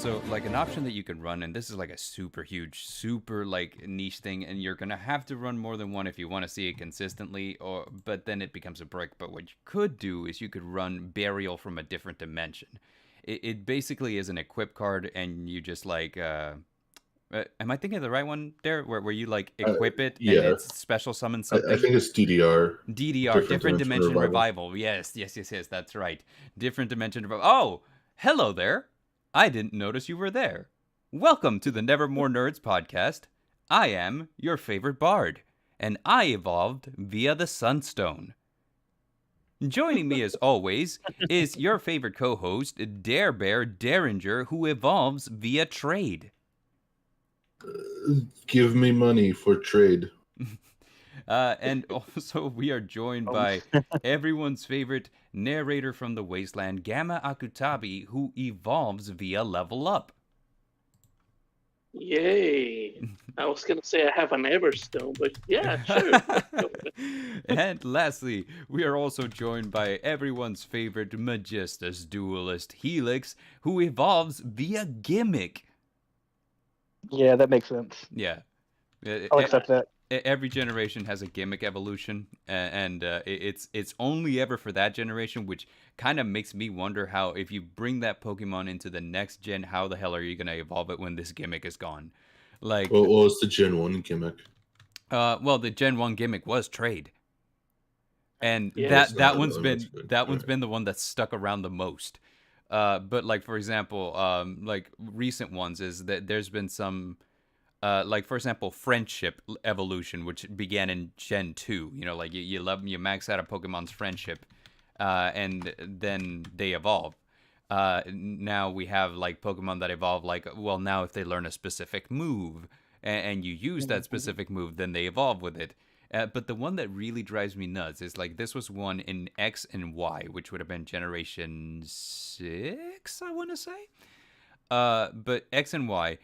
So, like, an option that you can run, and this is like a super huge, super like niche thing, and you're gonna have to run more than one if you want to see it consistently, but then it becomes a brick. But what you could do is you could run Burial from a different dimension. It basically is an equip card, and you just like, am I thinking of the right one there? Where you like equip it and Yeah, it's special summon I something? think it's DDR, DDR, different different dimension dimension revival. revival. Yes, yes, yes, yes, that's right. Different dimension revival. Oh, hello there. I didn't notice you were there. Welcome to the Nevermore Nerds podcast. I am your favorite bard, and I evolved via the Sunstone. Joining me as always is your favorite co-host, Dareinger, who evolves via trade. Give me money for trade. And also, we are joined by everyone's favorite narrator from the wasteland, Gamma Akutabi, who evolves via level up. Yay! I was gonna say I have an Everstone, but yeah, sure. And lastly, we are also joined by everyone's favorite Magistus duelist, Helix, who evolves via gimmick. Yeah, that makes sense. Yeah. I'll accept that. Every generation has a gimmick evolution, and it's only ever for that generation, which kind of makes me wonder how, if you bring that Pokemon into the next gen, how the hell are you gonna evolve it when this gimmick is gone? Like, Well, it's the Gen 1 gimmick. well, the Gen 1 gimmick was trade, and Yeah, that one's been the one that's stuck around the most. But like, for example, like recent ones is that there's been some. Like, for example, friendship evolution, which began in Gen 2. You know, like you max out a Pokemon's friendship, and then they evolve. Now we have like Pokemon that evolve like, well, now if they learn a specific move and you use that specific move, then they evolve with it. But the one that really drives me nuts is like, this was one in X and Y, which would have been Generation 6, I want to say. But X and Y,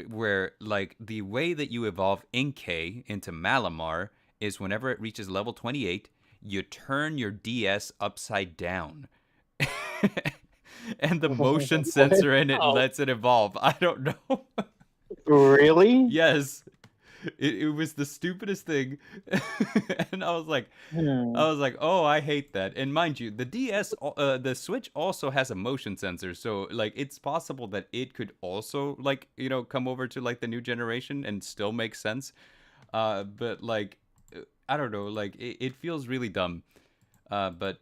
where like the way that you evolve Inkay into Malamar is whenever it reaches level 28, you turn your DS upside down. And the motion sensor in it lets it evolve. I don't know. Really? Yes. It was the stupidest thing. And I was like, oh, I hate that. And mind you, the DS, the Switch also has a motion sensor, so like it's possible that it could also like, you know, come over to like the new generation and still make sense. But like, I don't know, like it feels really dumb. But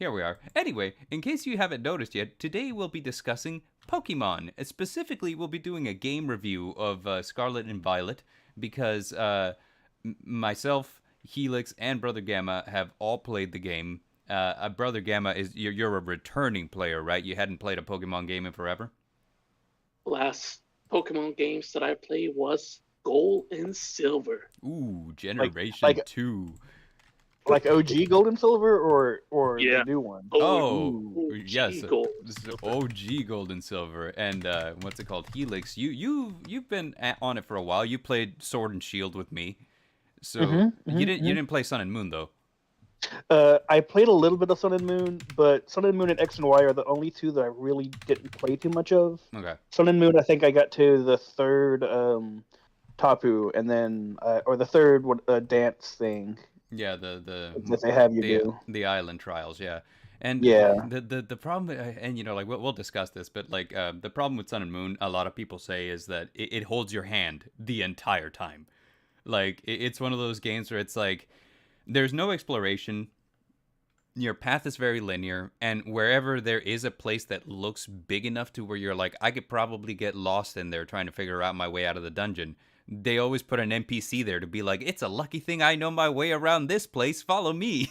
here we are. Anyway, in case you haven't noticed yet, today we'll be discussing Pokemon. Specifically, we'll be doing a game review of Scarlet and Violet, because myself, Helix, and Brother Gamma have all played the game. Brother Gamma, you're a returning player, right? You hadn't played a Pokemon game in forever? Last Pokemon games that I played was Gold and Silver. Ooh, Generation like 2. Like OG Gold and Silver, or Yeah. the new one? Oh, OG yes. Gold. This is OG Gold and Silver. And what's it called? Helix. You've been on it for a while. You played Sword and Shield with me. So you didn't play Sun and Moon though. I played a little bit of Sun and Moon, but Sun and Moon and X and Y are the only two that I really didn't play too much of. Okay. Sun and Moon, I think I got to the third Tapu, and then or the third dance thing. Yeah, that they have you do the island trials, yeah. And yeah, the problem, and you know, like we'll discuss this, but like the problem with Sun and Moon, a lot of people say, is that it holds your hand the entire time. Like it's one of those games where it's like there's no exploration. Your path is very linear, and wherever there is a place that looks big enough to where you're like, I could probably get lost in there trying to figure out my way out of the dungeon, they always put an NPC there to be like, it's a lucky thing I know my way around this place. Follow me.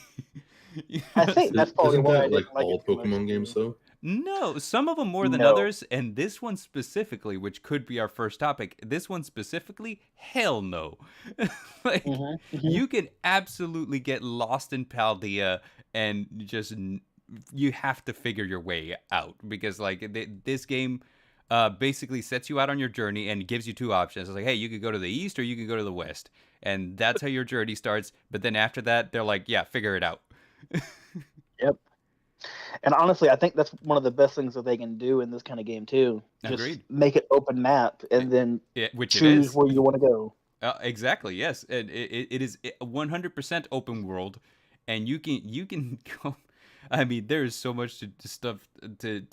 I think that's probably Isn't why I that didn't like all it too much. Pokemon games though? No, some of them more than No. others, and this one specifically, which could be our first topic, this one specifically, hell no. Like, you can absolutely get lost in Paldea and just, you have to figure your way out, because like this game basically sets you out on your journey and gives you two options. It's like, hey, you could go to the east or you could go to the west, and that's how your journey starts. But then after that, they're like, yeah, figure it out. Yep. And honestly, I think that's one of the best things that they can do in this kind of game too. Just Agreed. make it open map and then Which it choose is. where you want to go. Exactly. Yes, and it is 100% open world, and you can go. I mean, there is so much to stuff to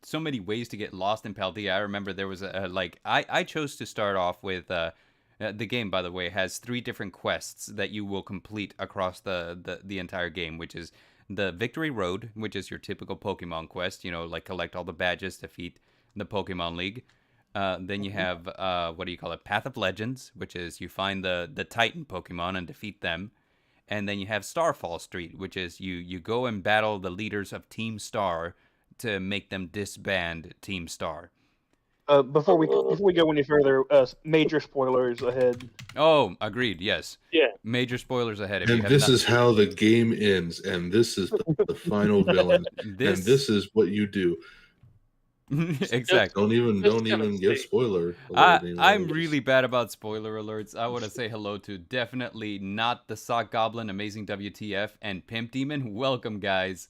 so many ways to get lost in Paldea. I remember there was I chose to start off with the game. By the way, has 3 different quests that you will complete across the entire game, which is the Victory Road, which is your typical Pokemon quest. You know, like collect all the badges, defeat the Pokemon League. Then you have what do you call it? Path of Legends, which is you find the Titan Pokemon and defeat them. And then you have Starfall Street, which is you go and battle the leaders of Team Star to make them disband Team Star. Before we go any further, major spoilers ahead. Oh, agreed. Yes. Yeah. Major spoilers ahead. If And you have this not... is how the game ends, and this is the final villain, and this is what you do. Exactly. Don't even give spoiler alert anymore. I'm really bad about spoiler alerts. I want to say hello to definitely not the Sock Goblin, Amazing WTF, and Pimp Demon. Welcome, guys.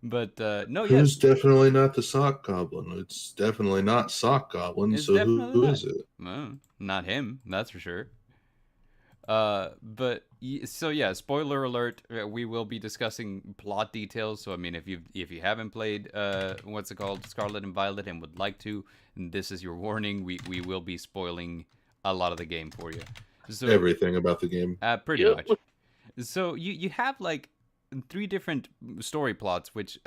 But no, Who's definitely not the Sock Goblin? It's definitely not Sock Goblin. It's So definitely who not. is it? Well, not him, that's for sure. So yeah, spoiler alert. We will be discussing plot details. So I mean, if you haven't played what's it called, Scarlet and Violet, and would like to, this is your warning. We will be spoiling a lot of the game for you. So Everything about the game. pretty much. So you have like 3 different story plots, which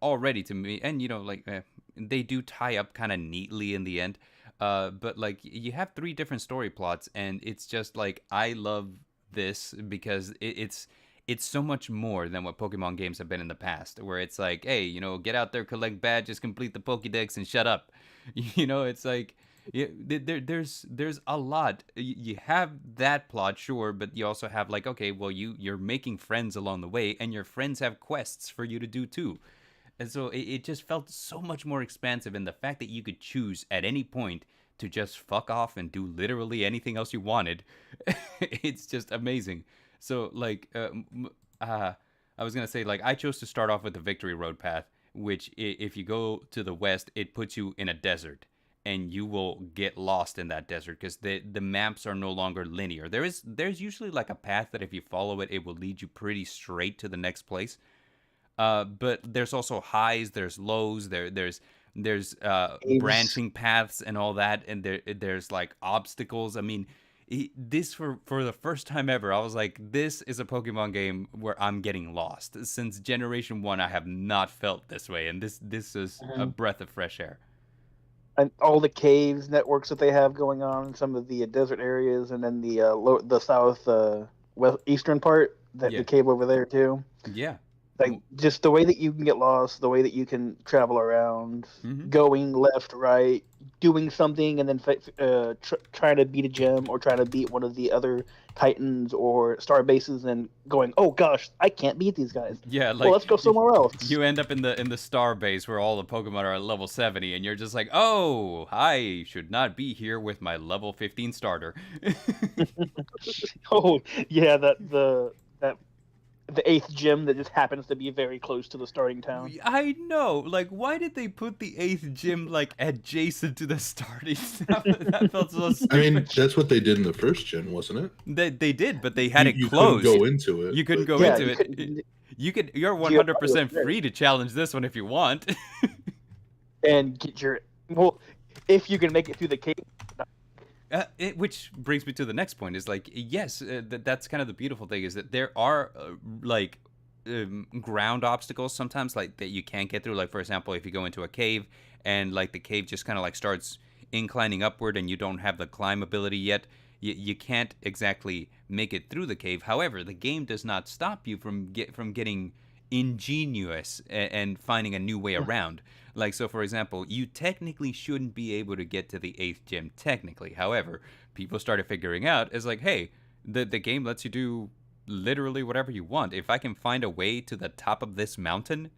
already to me, and you know, like they do tie up kind of neatly in the end. But like you have 3 different story plots, and it's just like I love this because it's so much more than what Pokemon games have been in the past, where it's like, hey, you know, get out there, collect badges, complete the Pokédex, and shut up. You know, it's like there's a lot. You have that plot, sure, but you also have like, okay, well, you're making friends along the way, and your friends have quests for you to do too. And so it just felt so much more expansive, and the fact that you could choose at any point to just fuck off and do literally anything else you wanted, it's just amazing. So like, I was gonna say, like, I chose to start off with the Victory Road path, which if you go to the west, it puts you in a desert, and you will get lost in that desert because the maps are no longer linear. There's usually like a path that if you follow it, it will lead you pretty straight to the next place. But there's also highs, there's lows, there's branching paths and all that, and there's like obstacles. I mean, this for the first time ever, I was like, this is a Pokemon game where I'm getting lost. Since Generation 1, I have not felt this way, and this is a breath of fresh air. And all the caves networks that they have going on in some of the desert areas, and then the south west eastern part, the cave over there too. Yeah. Like just the way that you can get lost, the way that you can travel around, going left, right, doing something, and then trying to beat a gym or trying to beat one of the other Titans or star bases, and going, oh gosh, I can't beat these guys. Yeah, like, well, let's go somewhere else. You end up in the star base where all the Pokemon are at level 70, and you're just like, oh, I should not be here with my level 15 starter. Oh yeah, the 8th gym that just happens to be very close to the starting town. I know. Like, why did they put the 8th gym like adjacent to the starting town? That felt so stupid. I mean, that's what they did in the first gen, wasn't it? They did, but they had it you closed. Couldn't go into it. You couldn't go into it. You're 100% free to challenge this one if you want. And get if you can make it through the cave. Which brings me to the next point, is like, yes, that's kind of the beautiful thing, is that there are ground obstacles sometimes, like, that you can't get through. Like, for example, if you go into a cave and like the cave just kind of like starts inclining upward and you don't have the climb ability yet, you can't exactly make it through the cave. However, the game does not stop you from getting ingenious and finding a new way around. Like, so for example, you technically shouldn't be able to get to the 8th gym technically. However, people started figuring out, is like, hey, the game lets you do literally whatever you want. If I can find a way to the top of this mountain,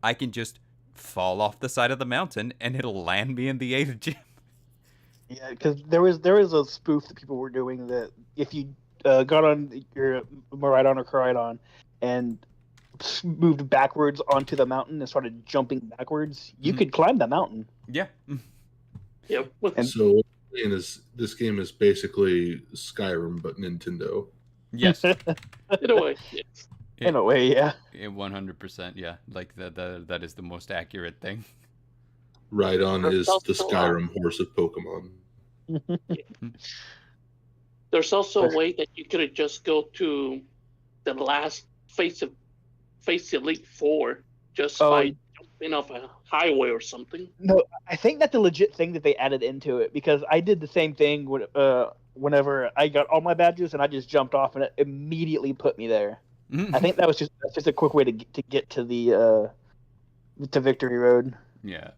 I can just fall off the side of the mountain and it'll land me in the 8th gym. Yeah, because there is a spoof that people were doing that if you got on your Maridon or Coridon and moved backwards onto the mountain and started jumping backwards, you could climb the mountain. Yeah. Yep. So this game is basically Skyrim, but Nintendo. Yes. In a way, yes. In a way, yeah. 100%, yeah. Like that is the most accurate thing. Rhydon is the Skyrim horse of Pokemon. There's also a way that you could just go to the last face Elite Four just by jumping off a highway or something. No, I think that's a legit thing that they added into it, because I did the same thing whenever I got all my badges and I just jumped off and it immediately put me there. I think that's just a quick way to get to the to Victory Road. Yeah.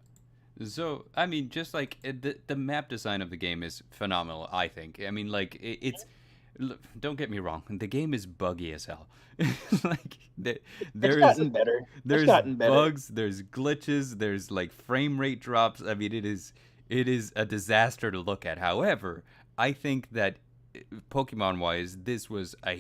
So, I mean, just like the map design of the game is phenomenal, I think. I mean, like, it's... Don't get me wrong. The game is buggy as hell. Like, It's gotten better. There's bugs, there's glitches, there's, like, frame rate drops. I mean, it is a disaster to look at. However, I think that, Pokemon-wise, this was a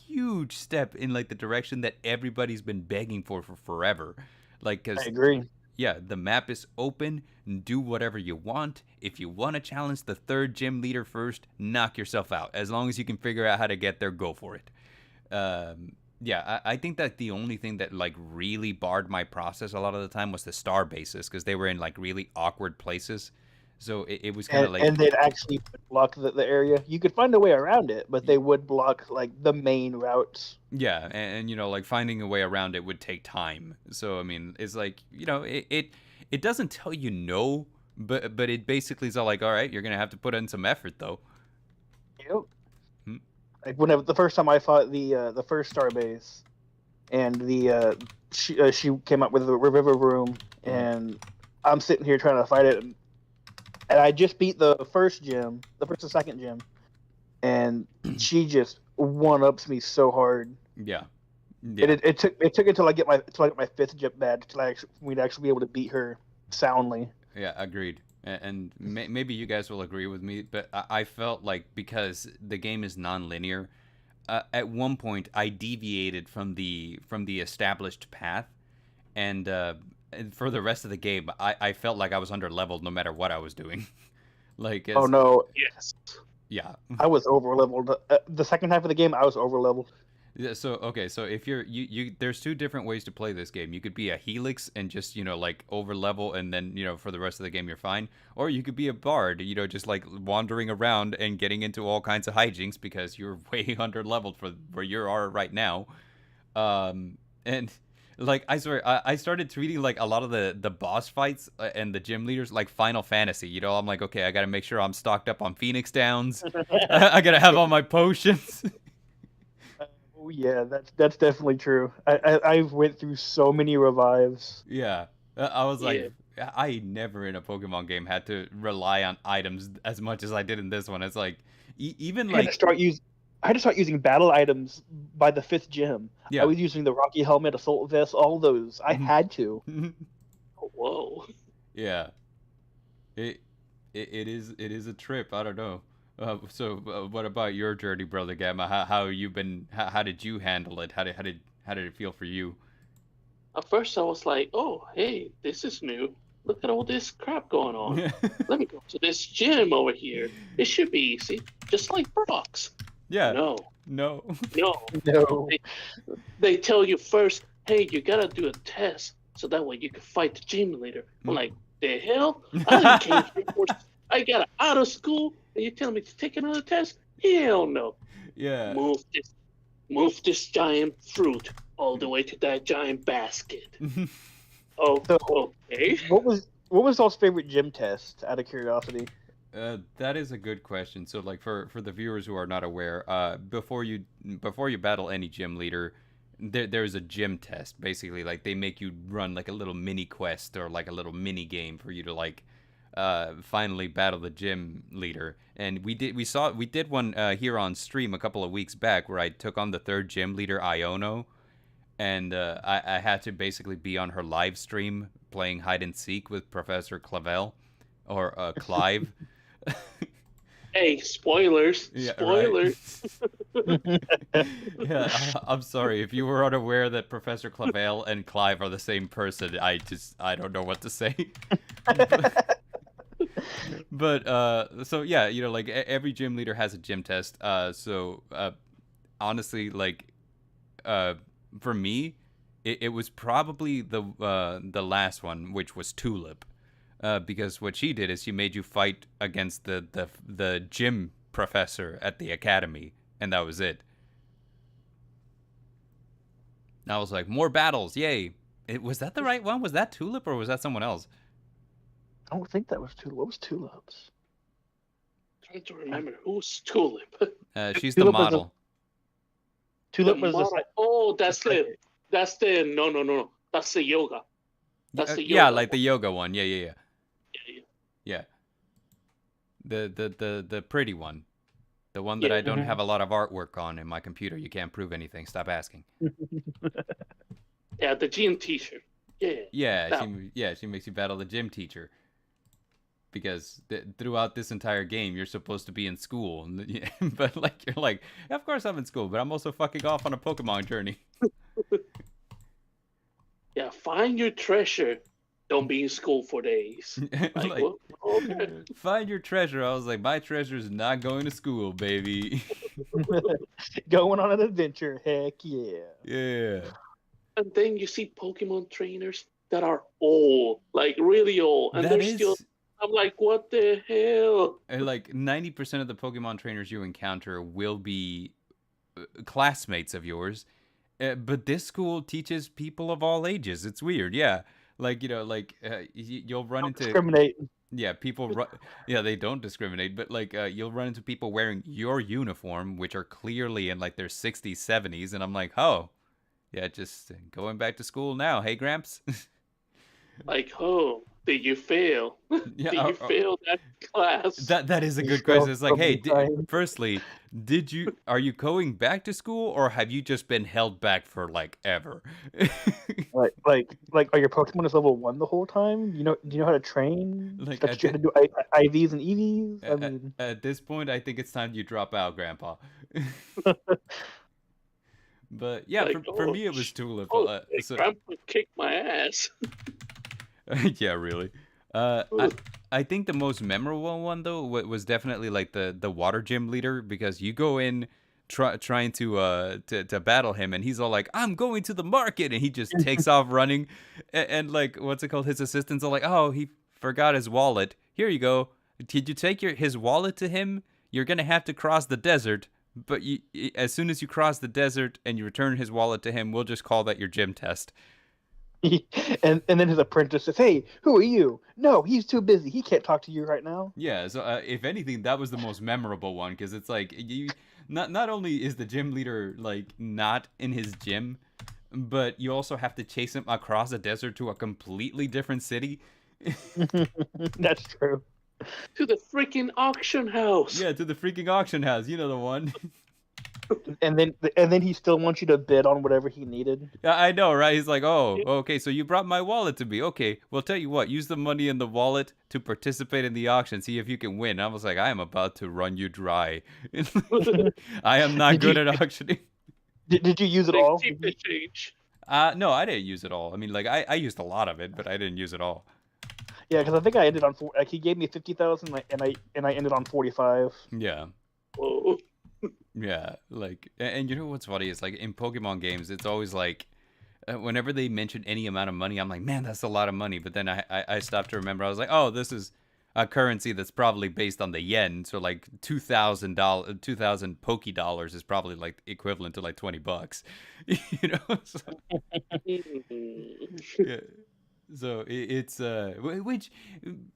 huge step in, like, the direction that everybody's been begging for forever. Like, 'cause... I agree. Yeah, the map is open. Do whatever you want. If you want to challenge the third gym leader first, knock yourself out. As long as you can figure out how to get there, go for it. Yeah, I think that the only thing that like really barred my process a lot of the time was the star bases, because they were in like really awkward places. So it was kind of like... And they'd actually block the area. You could find a way around it, but they would block, like, the main routes. Yeah, and you know, like, finding a way around it would take time. So, I mean, it's like, you know, it doesn't tell you no, but it basically is all like, all right, you're going to have to put in some effort, though. Yep. Like, whenever the first time I fought the first star base, and she came up with a river room, and I'm sitting here trying to fight it, and I just beat the first and second gym, and she just one-ups me so hard. Yeah. It took until I get my fifth gym badge till we'd actually be able to beat her soundly. Yeah, agreed. And maybe you guys will agree with me, but I felt like because the game is non-linear, at one point I deviated from the established path, and for the rest of the game, I felt like I was under-leveled no matter what I was doing. Like, oh no, yes, yeah, I was over-leveled. The second half of the game, I was over-leveled. Yeah, so okay, so if you there's two different ways to play this game. You could be a Helix and just, you know, like over-level, and then, you know, for the rest of the game you're fine, or you could be a Bard, you know, just like wandering around and getting into all kinds of hijinks because you're way under-leveled for where you are right now. And like, I swear, I started treating like a lot of the boss fights and the gym leaders like Final Fantasy. You know, I'm like, okay, I gotta make sure I'm stocked up on Phoenix Downs. I gotta have all my potions. Oh yeah, that's definitely true. I've went through so many revives. Yeah, I was like, I never in a Pokemon game had to rely on items as much as I did in this one. It's like, even like... I had to start using battle items by the fifth gym. Yeah. I was using the Rocky Helmet, Assault Vest, all those. I had to. Whoa. Yeah. It is a trip. I don't know. So what about your journey, Brother Gamma? How you been? How did you handle it? How did it feel for you? At first, I was like, "Oh, hey, this is new. Look at all this crap going on. Let me go to this gym over here. It should be easy, just like Brock's." Yeah. No. They tell you first, "Hey, you gotta do a test, so that way you can fight the gym leader." I'm like, "The hell? I came here for. I got out of school, and you're telling me to take another test? Hell no." Yeah. Move this giant fruit all the way to that giant basket. Oh, okay. What was y'all's favorite gym test, out of curiosity? That is a good question. So, like, for the viewers who are not aware, before you battle any gym leader, there's a gym test. Basically, like, they make you run like a little mini quest or like a little mini game for you to like finally battle the gym leader. And we did one here on stream a couple of weeks back where I took on the third gym leader, Iono, and I had to basically be on her live stream playing hide and seek with Professor Clavel or Clive. Hey, spoilers! Yeah, spoilers! Right. Yeah, I'm sorry if you were unaware that Professor Clavel and Clive are the same person. I don't know what to say. But so yeah, like every gym leader has a gym test. So honestly, like for me, it was probably the last one, which was Tulip, because what she did is she made you fight against the gym professor at the academy, and that was it. And I was like, more battles, yay! Was that the right one? Was that Tulip or was that someone else? I don't think that was Tulip. What was Tulips? Trying to remember who's Tulip. She's Tulip the was model. Tulip The was model. Oh, that's the no. That's the yoga. That's the yoga. Yeah, like the yoga one. Yeah. Yeah. Yeah. The pretty one. The one that I don't have a lot of artwork on in my computer. You can't prove anything. Stop asking. Yeah, the gym teacher. Yeah. She makes you battle the gym teacher. Because throughout this entire game, you're supposed to be in school. But like you're like, of course I'm in school, but I'm also fucking off on a Pokemon journey. Yeah, find your treasure. Don't be in school for days. Like, well, okay. Find your treasure. I was like, my treasure is not going to school, baby. Going on an adventure. Heck yeah. Yeah. And then you see Pokemon trainers that are old, like really old, and still. I'm like, what the hell? And like 90% of the Pokemon trainers you encounter will be classmates of yours, but this school teaches people of all ages. It's weird, yeah. Like you'll run into discriminate. Yeah, they don't discriminate, but like you'll run into people wearing your uniform, which are clearly in like their 60s, 70s, and I'm like, oh, yeah, just going back to school now. Hey, Gramps. Like, oh, did you fail? Yeah, did you fail that class? That is a good question. It's like, hey, firstly, are you going back to school, or have you just been held back for like ever? like, are your Pokemon is level 1 the whole time? Do you know how to train? Like, that you had to do IVs and EVs? I mean, at this point, I think it's time you drop out, Grandpa. But yeah, like, for me, it was Tulip. So... Grandpa kicked my ass. Yeah, really. I think the most memorable one though was definitely like the water gym leader, because you go in trying to battle him, and he's all like, "I'm going to the market," and he just takes off running, and like, what's it called? His assistants are like, "Oh, he forgot his wallet. Here you go. Did you take his wallet to him? You're gonna have to cross the desert." But as soon as you cross the desert and you return his wallet to him, we'll just call that your gym test. and then his apprentice says, "Hey, who are you? No, he's too busy. He can't talk to you right now." Yeah, so if anything, that was the most memorable one, because it's like not only is the gym leader like not in his gym, but you also have to chase him across a desert to a completely different city. That's true. To the freaking auction house. Yeah, to the freaking auction house. You know the one. And then he still wants you to bid on whatever he needed. Yeah, I know, right? He's like, "Oh, okay, so you brought my wallet to me. Okay, well, tell you what, use the money in the wallet to participate in the auction. See if you can win." I was like, I am about to run you dry. I am not good at auctioning. Did you use it all? Keep the change. No, I didn't use it all. I mean, like, I used a lot of it, but I didn't use it all. Yeah, because I think I ended on he gave me 50,000, and I ended on 45. Yeah. Whoa. Yeah, like, and you know what's funny is, like, in Pokemon games, it's always like, whenever they mention any amount of money, I'm like, man, that's a lot of money. But then I stopped to remember. I was like, oh, this is a currency that's probably based on the yen. So like $2,000 Poké-dollars is probably like equivalent to like $20, you know? So, yeah. So it's which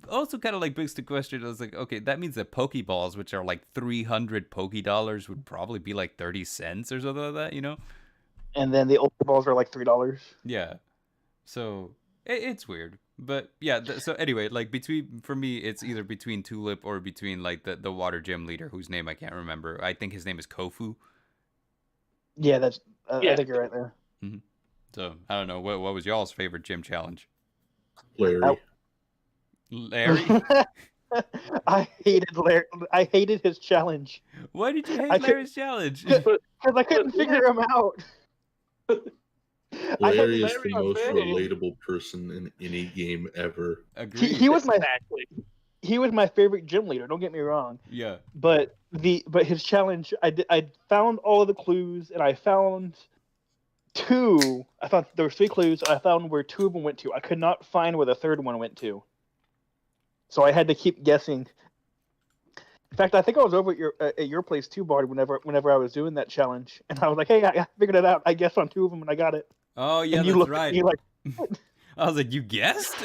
also kind of like begs the question. I was like, okay, that means that Pokeballs, which are like 300 Poké-dollars, would probably be like 30 cents or something like that, you know? And then the Ultra Balls are like $3. Yeah. So it's weird, but yeah. So anyway, like for me, it's either between Tulip or between like the water gym leader, whose name I can't remember. I think his name is Kofu. Yeah, that's. I think you're right there. Mm-hmm. So I don't know. What was y'all's favorite gym challenge? Larry. Larry? I hated Larry. I hated his challenge Why did you I hate could- Larry's challenge? But because I couldn't figure him out. I had Larry is the Larry most Bird. relatable person in any game ever. Agreed. he was my exactly. he was my favorite gym leader. Don't get me wrong. Yeah. But his challenge, I found all of the clues, and I found two. I found there were 3 clues. I found where 2 of them went to. I could not find where the third one went to, so I had to keep guessing. In fact, I think I was over at your place too, Bart. Whenever I was doing that challenge, and I was like, "Hey, I figured it out. I guessed on 2 of them, and I got it." Oh yeah, and you that's looked right. at me like, I was like, you guessed?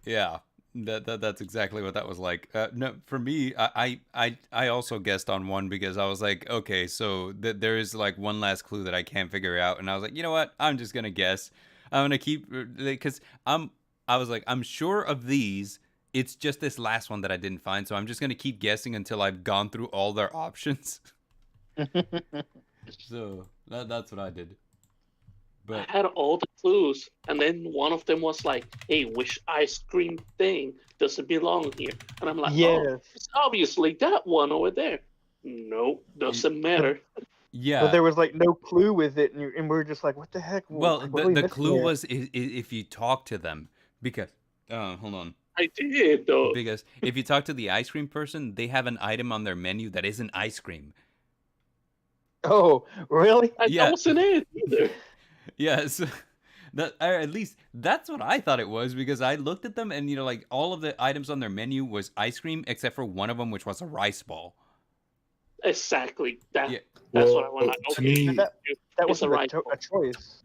Yeah, that's exactly what that was like. No, for me, I also guessed on one because I was like, okay, so there is like one last clue that I can't figure out, and I was like, you know what? I'm just gonna guess. I'm gonna keep because I was like, I'm sure of these. It's just this last one that I didn't find, so I'm just gonna keep guessing until I've gone through all their options. So that's what I did. But I had all the clues, and then one of them was like, "Hey, which ice cream thing doesn't belong here?" And I'm like, "Oh, yes. it's obviously that one over there." Nope, doesn't matter. yeah, But there was like no clue with it, and we were just like, "What the heck?" well, What are we the missing clue here? was if you talk to them because hold on. I did though. Because if you talk to the ice cream person, they have an item on their menu that isn't ice cream. Oh, really? Yeah. That wasn't it either. Yeah, so at least that's what I thought it was because I looked at them and like all of the items on their menu was ice cream except for one of them, which was a rice ball. Exactly. That's Yeah. what I Well, want. to Okay, me- That it's was a a right. choice.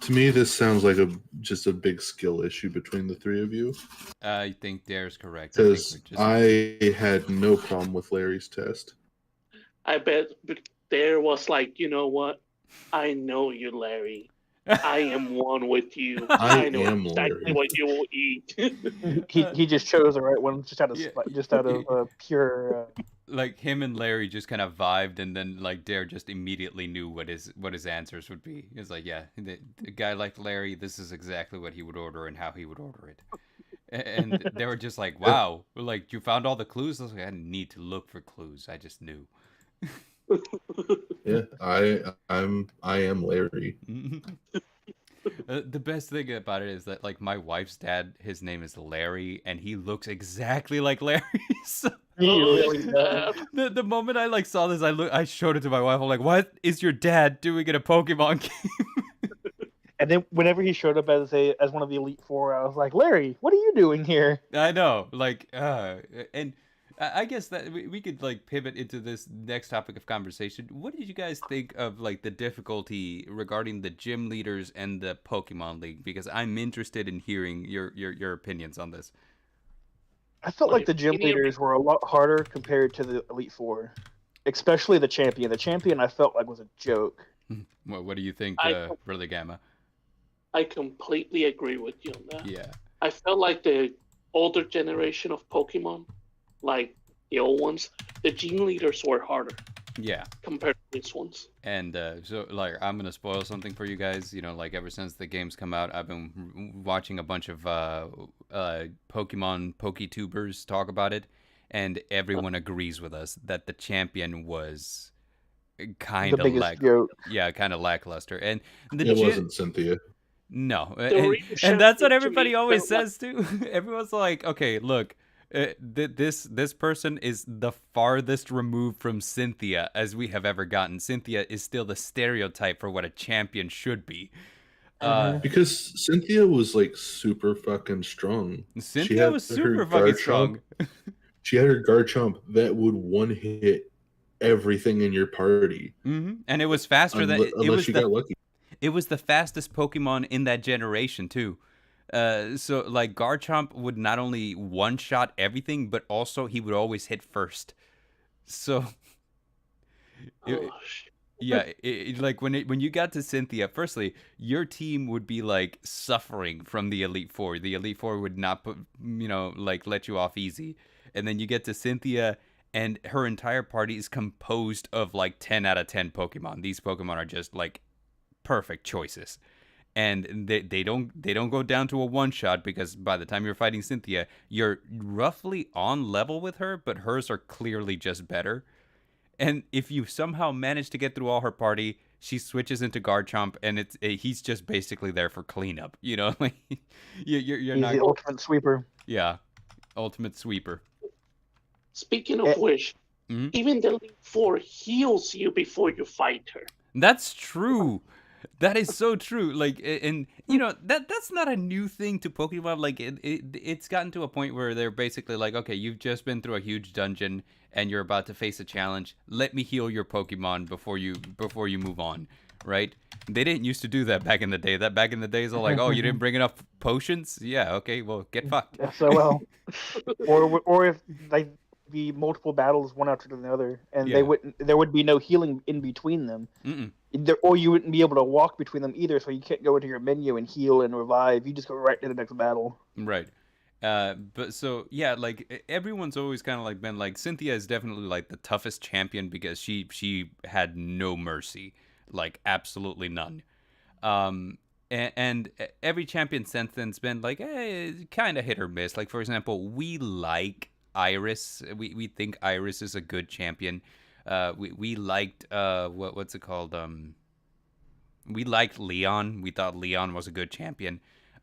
To me, this sounds like just a big skill issue between the 3 of you. I think Dare's correct. I think Because we're just... I had no problem with Larry's test. I bet there was like, you know what? I know you, Larry. I am one with you. I I know am exactly Larry. what you will eat. He just chose the right one just out of Yeah. just out of pure. Like him and Larry just kind of vibed, and then like Dare just immediately knew what his answers would be. It's like, yeah, a guy like Larry, this is exactly what he would order and how he would order it. And they were just like, wow, like you found all the clues. I was like, I didn't need to look for clues. I just knew. Yeah, I am Larry. The best thing about it is that like my wife's dad, his name is Larry, and he looks exactly like Larry. So He really does. the moment I like saw this, I showed it to my wife. I'm like, what is your dad doing in a Pokemon game? And then whenever he showed up as one of the Elite Four, I was like, Larry, what are you doing here? I know, like, and I guess that we could like pivot into this next topic of conversation. What did you guys think of like the difficulty regarding the gym leaders and the Pokemon League? Because I'm interested in hearing your opinions on this. I felt like the gym leaders were a lot harder compared to the Elite Four, especially the champion. The champion I felt like was a joke. What do you think, Brother Gamma? I completely agree with you on that. Yeah. I felt like the older generation of Pokemon, like the old ones, the gym leaders were harder. Yeah. Compared to these ones. And so, like, I'm gonna spoil something for you guys. You know, like ever since the games come out, I've been watching a bunch of Pokemon PokeTubers talk about it, and everyone agrees with us that the champion was kind The of biggest joke. kind of lackluster. And It wasn't Cynthia. No, The and that's what champion to everybody me always felt says too. Everyone's like, okay, look. This person is the farthest removed from Cynthia as we have ever gotten. Cynthia is still the stereotype for what a champion should be. Because Cynthia was like super fucking strong. Cynthia was super fucking strong. She had her Garchomp that would one hit everything in your party. Mm-hmm. And it was faster than unless you got lucky. It was the fastest Pokemon in that generation too. So like Garchomp would not only one-shot everything, but also he would always hit first. So like when you got to Cynthia, firstly, your team would be like suffering from the Elite Four. The Elite Four would not like let you off easy. And then you get to Cynthia, and her entire party is composed of like 10 out of 10 Pokemon. These Pokemon are just like perfect choices. and they don't go down to a one shot, because by the time you're fighting Cynthia, you're roughly on level with her, but hers are clearly just better. And if you somehow manage to get through all her party, she switches into Garchomp, and he's just basically there for cleanup. You know, like you're He's not the ultimate sweeper. yeah, ultimate sweeper. Speaking of which, even the Elite Four heals you before you fight her. That's true. That is so true. Like, and you know that's not a new thing to Pokemon. Like, it's gotten to a point where they're basically like, okay, you've just been through a huge dungeon and you're about to face a challenge. Let me heal your Pokemon before you move on, right? They didn't used to do that back in the day. That back in the days, are like, oh, you didn't bring enough potions? Yeah, okay, well, get fucked. SOL. or if like be multiple battles one after another, and there would be no healing in between them. Or you wouldn't be able to walk between them either, so you can't go into your menu and heal and revive. You just go right to the next battle. Right. But so yeah, like everyone's always kind of like been like, Cynthia is definitely like the toughest champion because she had no mercy, like absolutely none. And every champion since then's been like, kind of hit or miss. Like, for example, we like Iris. We think Iris is a good champion. We liked what's it called? We liked Leon. We thought Leon was a good champion.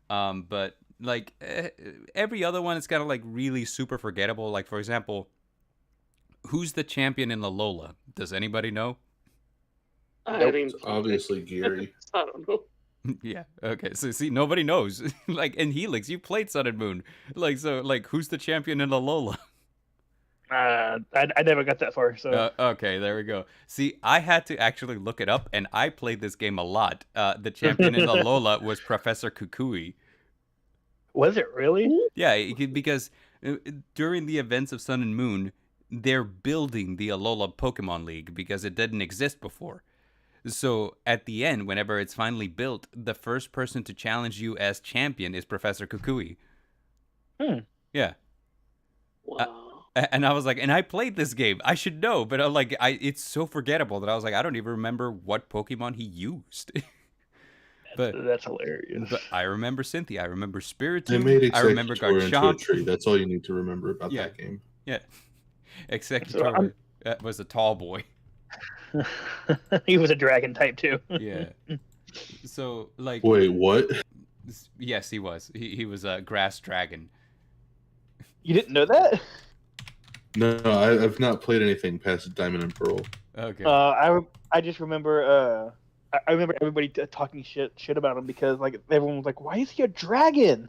But like every other one is kind of like really super forgettable. Like, for example, who's the champion in Alola? Does anybody know? It's obviously Gary. I don't know. Yeah. Okay. So see, nobody knows. Like in Helix, you played Sun and Moon. Like, so like, who's the champion in Alola? I never got that far. So okay, there we go. See, I had to actually look it up, and I played this game a lot. The champion in Alola was Professor Kukui. Was it really? Yeah, because during the events of Sun and Moon, they're building the Alola Pokemon League because it didn't exist before. So at the end, whenever it's finally built, the first person to challenge you as champion is Professor Kukui. Yeah. Wow. And I was like, and I played this game. I should know, but I'm like, it's so forgettable that I was like, I don't even remember what Pokemon he used. But that's hilarious. But I remember Cynthia. I remember Spiritomb. They made I remember Executor into a Garchomp. tree. That's all you need to remember about that game. Yeah. Executor was a tall boy. He was a dragon type too. Yeah. So like. Wait, what? Yes, he was. He was a grass dragon. You didn't know that? No, I've not played anything past Diamond and Pearl. Okay. I just remember I remember everybody talking shit about him because like everyone was like, "Why is he a dragon?"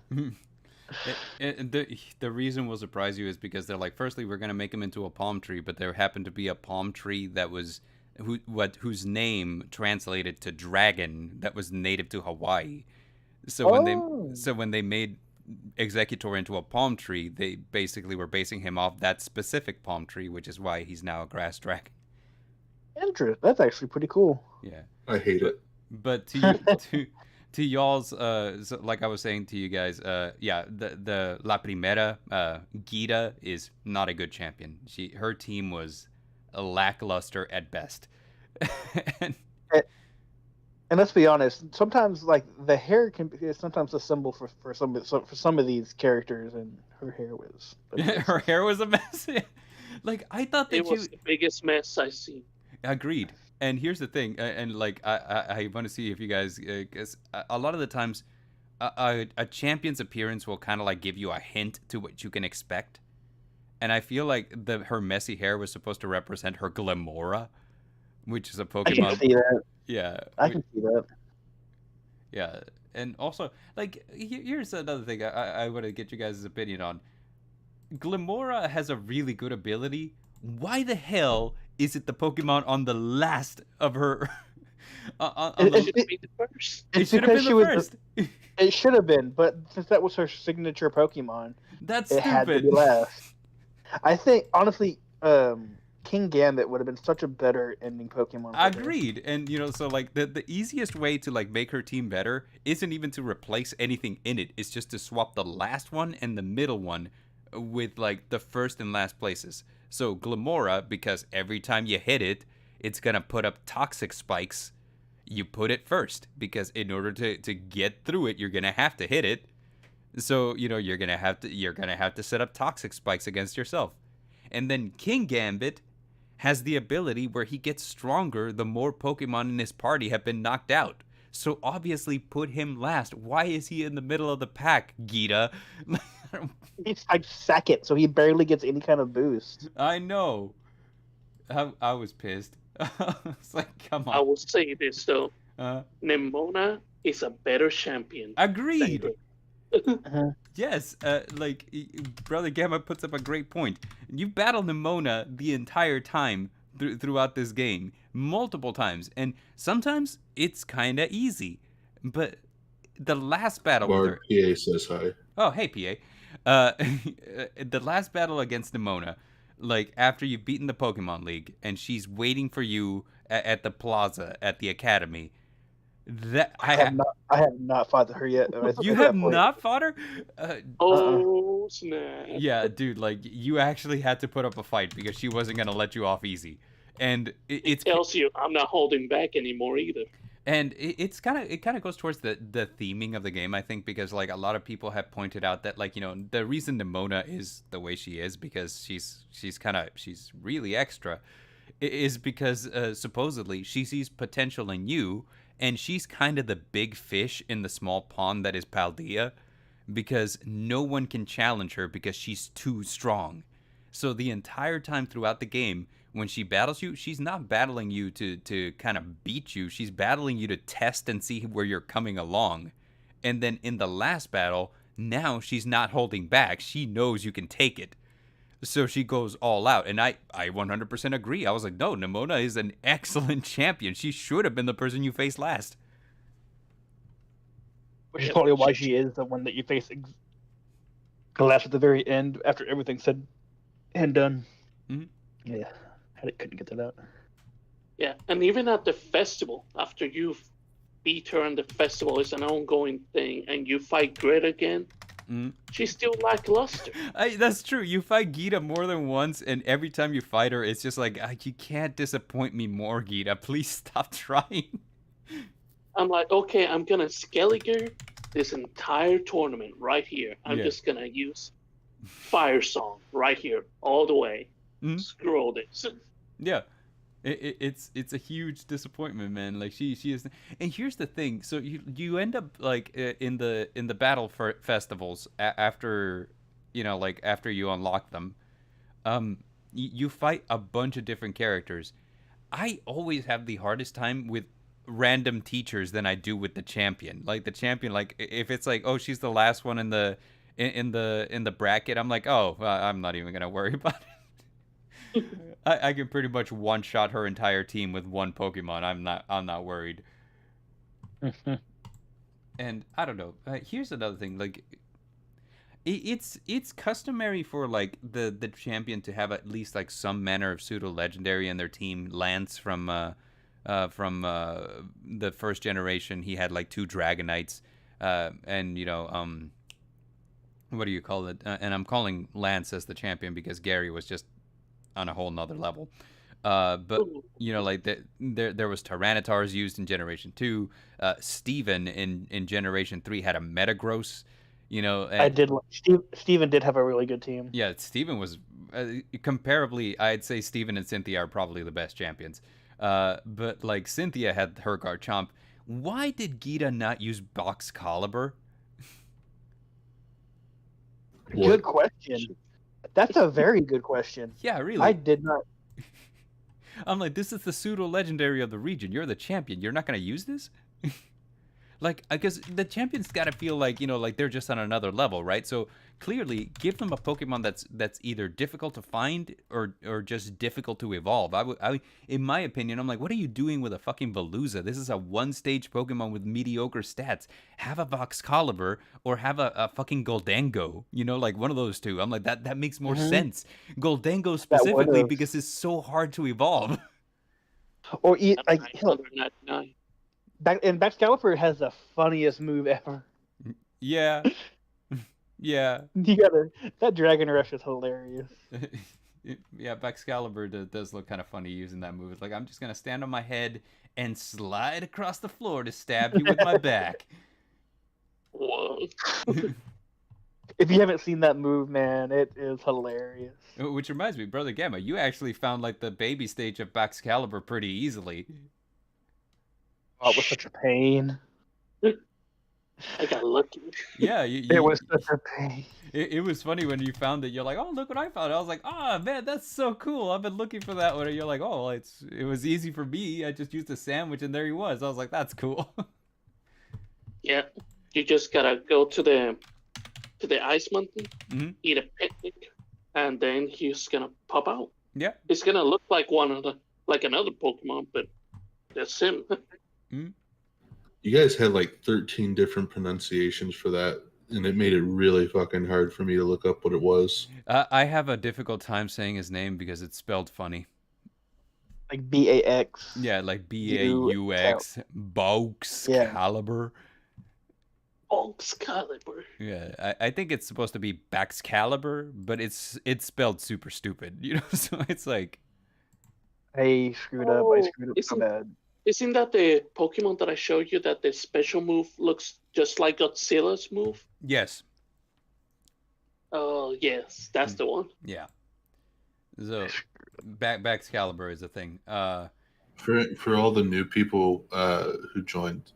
And the reason will surprise you is because they're like, firstly, we're gonna make him into a palm tree, but there happened to be a palm tree that was whose name translated to dragon that was native to Hawaii. So when they made Executor into a palm tree, they basically were basing him off that specific palm tree, which is why he's now a grass dragon. Interesting. That's actually pretty cool. Yeah, I hate it. But to y'all's so like I was saying to you guys, the La Primera, Gita is not a good champion. Her team was a lackluster at best. And let's be honest, sometimes like the hair is sometimes a symbol for some of these characters, and her hair was her hair was a mess. Like I thought that it was the biggest mess I've seen. Agreed. And here's the thing, and like I want to see if you guys, because a lot of the times, a champion's appearance will kind of like give you a hint to what you can expect. And I feel like her messy hair was supposed to represent her Glamora, which is a Pokemon. I can see that. Yeah, I can see that. Yeah, and also like here's another thing I want to get you guys' opinion on. Glamora has a really good ability. Why the hell is it the Pokemon on the last of her? It should be the first. It should have been the first. It should have been, but since that was her signature Pokemon, that's it stupid. had to be last. I think honestly, King Gambit would have been such a better ending Pokemon. Agreed. And so like the easiest way to like make her team better isn't even to replace anything in it. It's just to swap the last one and the middle one with like the first and last places. So Glamora, because every time you hit it, it's gonna put up toxic spikes. you put it first, because in order to get through it, you're gonna have to hit it. So, you're gonna have to set up toxic spikes against yourself. And then King Gambit has the ability where he gets stronger the more Pokemon in his party have been knocked out. So obviously put him last. Why is he in the middle of the pack, Gita? He's like second, so he barely gets any kind of boost. I know. I was pissed. It's like, come on. I will say this though. Nemona is a better champion. Agreed. Yes, Brother Gamma puts up a great point. You battle Nemona the entire time throughout this game, multiple times, and sometimes it's kind of easy. But the last battle with her... PA says hi. Oh, hey, PA. The last battle against Nemona, like, after you've beaten the Pokemon League, and she's waiting for you at the plaza, at the academy... I have not fought her yet. You have not fought her? Snap. Yeah, dude, like, you actually had to put up a fight because she wasn't going to let you off easy. And it tells you I'm not holding back anymore either. And it kind of goes towards the theming of the game, I think, because, like, a lot of people have pointed out that, like, the reason Nemona is the way she is, because she's really extra, is because supposedly she sees potential in you. And she's kind of the big fish in the small pond that is Paldea, because no one can challenge her because she's too strong. So the entire time throughout the game, when she battles you, she's not battling you to kind of beat you. She's battling you to test and see where you're coming along. And then in the last battle, now she's not holding back. She knows you can take it. So she goes all out, and I 100% agree. I was like, no, Nemona is an excellent champion. She should have been the person you faced last. Which is probably why she is the one that you face last at the very end, after everything's said and done. Mm-hmm. Yeah, I couldn't get that out. Yeah, and even at the festival, after you beat her in the festival, it's an ongoing thing, and you fight Grit again, she's still lackluster. That's true. You fight Gita more than once, and every time you fight her, it's just like, you can't disappoint me more, Gita. Please stop trying. I'm like, okay, I'm going to Skelliger this entire tournament right here. I'm just going to use Fire Song right here, all the way. Screw all this. Yeah. It's a huge disappointment, man. Like, she is, and here's the thing. So you end up, like, in the battle for festivals after, after you unlock them, you fight a bunch of different characters. I always have the hardest time with random teachers than I do with the champion. Like, the champion, like, if it's like, oh, she's the last one in the bracket, I'm like, oh, I'm not even gonna worry about it. I can pretty much one-shot her entire team with one Pokemon. I'm not worried. And I don't know. Here's another thing. Like, it's customary for, like, the champion to have at least, like, some manner of pseudo legendary in their team. Lance from the first generation, he had, like, 2 Dragonites, and what do you call it? And I'm calling Lance as the champion because Gary was just on a whole nother level. But like, there was Tyrannitars used in Generation 2. Steven in Generation 3 had a Metagross. Steven did have a really good team. Yeah, Steven was comparably, I'd say Steven and Cynthia are probably the best champions. But, like, Cynthia had her Garchomp. Why did Gita not use Box Caliber? Good question. That's a very good question. Yeah, really. I did not. I'm like, this is the pseudo legendary of the region. You're the champion. You're not going to use this? Like, because the champion's got to feel like, like they're just on another level, right? So clearly, give them a Pokemon that's either difficult to find or just difficult to evolve. In my opinion, I'm like, what are you doing with a fucking Veluza? This is a one-stage Pokemon with mediocre stats. Have a Voxcaliber or have a fucking Goldango. Like one of those two. I'm like, that makes more sense. Goldango specifically because it's so hard to evolve. Or and Baxcalibur has the funniest move ever. Yeah. Yeah. That Dragon Rush is hilarious. Yeah, Excalibur does look kind of funny using that move. It's like, I'm just gonna stand on my head and slide across the floor to stab you with my back. Whoa. If you haven't seen that move, man, it is hilarious. Which reminds me, Brother Gamma, you actually found like the baby stage of Excalibur pretty easily. Oh, it was such a pain. I got lucky. Yeah, It was such a pain. It was funny when you found it. You're like, oh, look what I found. I was like, oh, man, that's so cool. I've been looking for that one. And you're like, oh, well, it was easy for me. I just used a sandwich, and there he was. I was like, that's cool. Yeah, you just gotta go to the ice mountain, eat a picnic, and then he's gonna pop out. Yeah, it's gonna look like another Pokemon, but that's him. You guys had like 13 different pronunciations for that, and it made it really fucking hard for me to look up what it was. I have a difficult time saying his name because it's spelled funny. Like B-A-X. Yeah, like B-A-U-X. Excalibur. Excalibur. Yeah, I think it's supposed to be Baxcalibur, but it's spelled super stupid, you know? So it's like... I screwed up so bad. Isn't that the Pokemon that I showed you that the special move looks just like Godzilla's move? Yes. Oh, yes, that's the one. Yeah. So, Baxcalibur is a thing. For all the new people who joined,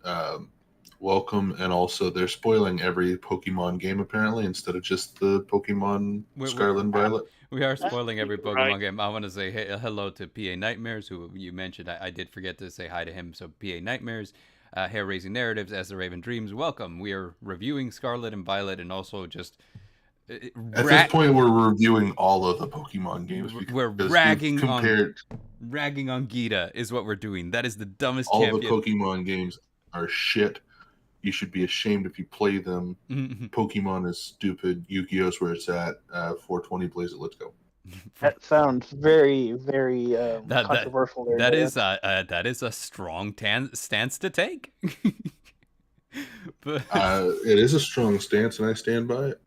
welcome, and also they're spoiling every Pokemon game apparently instead of just the Pokemon Scarlet and Violet. We are spoiling every Pokemon game. I want to say hello to PA Nightmares, who you mentioned. I did forget to say hi to him. So PA Nightmares, Hair Raising Narratives, As the Raven Dreams, welcome. We are reviewing Scarlet and Violet, and also just at this point we're reviewing all of the Pokemon games. We're ragging on Gita is what we're doing. That is the dumbest all champion. The Pokemon games are shit. You should be ashamed if you play them. Pokemon is stupid. Yu-Gi-Oh's where it's at. 420 Blaze it. Let's go. That sounds very, very controversial. That is a strong stance to take. But it is a strong stance, and I stand by it.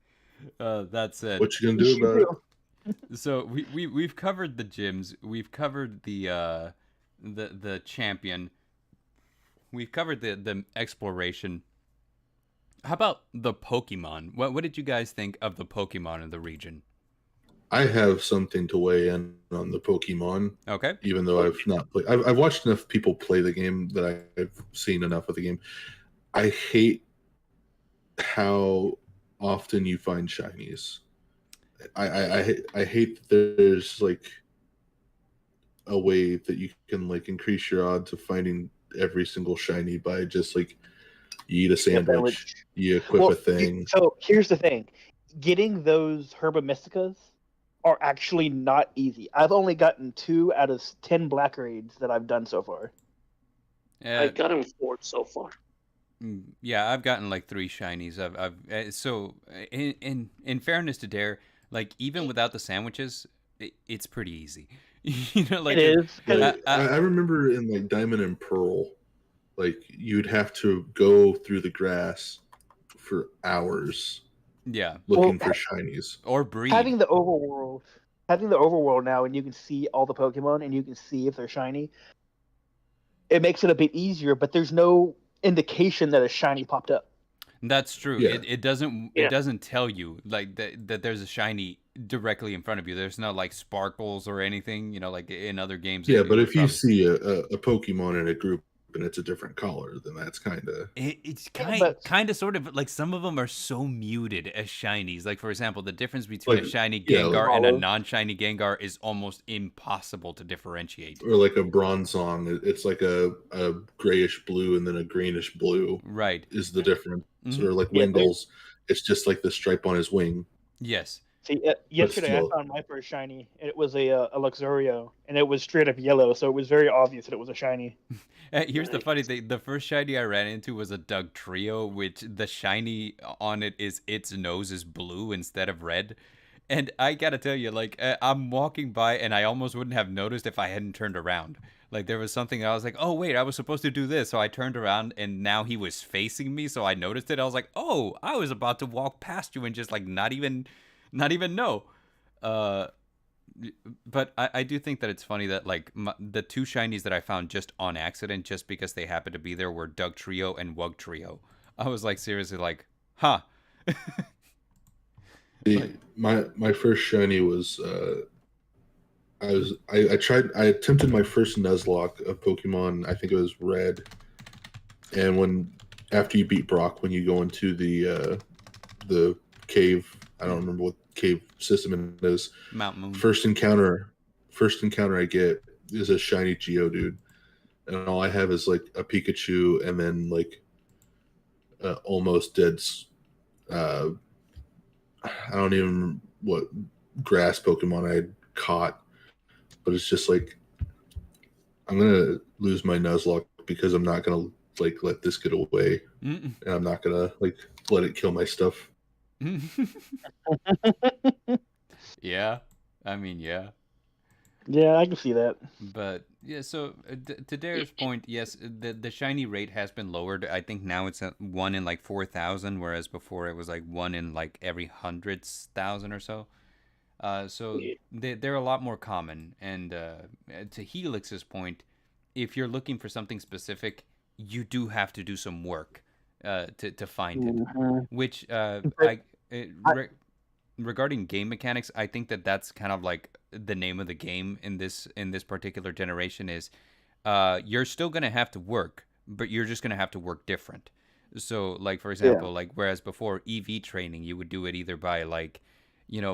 That's it. What you gonna do about it? So we've covered the gyms. We've covered the champion. We've covered the exploration. How about the Pokemon? What did you guys think of the Pokemon in the region? I have something to weigh in on the Pokemon. Okay. Even though I've not played, I've watched enough people play the game that I've seen enough of the game. I hate how often you find shinies. I hate that there's like a way that you can like increase your odds of finding every single shiny by just like you eat a sandwich, you equip a thing. So here's the thing: getting those Herba Mysticas are actually not easy. I've only gotten 2 out of 10 black raids that I've done so far. I got him 4 so far. Yeah, I've gotten like 3 shinies. So in fairness to Dare, like even without the sandwiches, it's pretty easy. You know, like it is. I remember in like Diamond and Pearl, like you'd have to go through the grass for hours. Yeah, looking for shinies or breed. Having the overworld now, and you can see all the Pokemon, and you can see if they're shiny. It makes it a bit easier, but there's no indication that a shiny popped up. That's true. Yeah. It doesn't tell you like that there's a shiny directly in front of you. There's no like sparkles or anything, you know, like in other games. Yeah, but if you see a Pokemon in a group and it's a different color, then that's it's kind of sort of like some of them are so muted as shinies. Like for example, the difference between a shiny Gengar and a non-shiny Gengar is almost impossible to differentiate. Or like a Bronzong, it's like a grayish blue and then a greenish blue. Right, is the difference. Or like Wingles, it's just like the stripe on his wing. Yes. See, yesterday I found my first shiny, and it was a Luxurio, and it was straight up yellow, so it was very obvious that it was a shiny. Here's the funny thing: the first shiny I ran into was a Doug Trio, which the shiny on it is its nose is blue instead of red. And I gotta tell you, like I'm walking by, and I almost wouldn't have noticed if I hadn't turned around. Like there was something I was like, oh wait, I was supposed to do this, so I turned around, and now he was facing me, so I noticed it. I was like, oh, I was about to walk past you and just like not even know. But I do think that it's funny that like the two shinies that I found just on accident, just because they happened to be there, were Doug Trio and Wug Trio. I was like seriously like, huh. The, my first shiny was I attempted my first Nuzlocke of Pokemon. I think it was Red, and when after you beat Brock, when you go into the cave, I don't remember what cave system it is. Mount Moon. First encounter I get is a shiny Geodude, and all I have is like a Pikachu, and then like almost dead. I don't even what grass Pokemon I had caught, but it's just like I'm gonna lose my Nuzlocke because I'm not gonna like let this get away, and I'm not gonna like let it kill my stuff. Yeah, I mean, yeah. Yeah, I can see that. But yeah, so to Dare's point, yes, the shiny rate has been lowered. I think now it's at 1 in like 4,000, whereas before it was like 1 in like every 100,000 or so. So they're a lot more common. And to Helix's point, if you're looking for something specific, you do have to do some work to find it. Which regarding game mechanics, I think that's kind of like the name of the game in this particular generation is you're still gonna have to work, but you're just gonna have to work different. So, like for example, like whereas before EV training, you would do it either by like,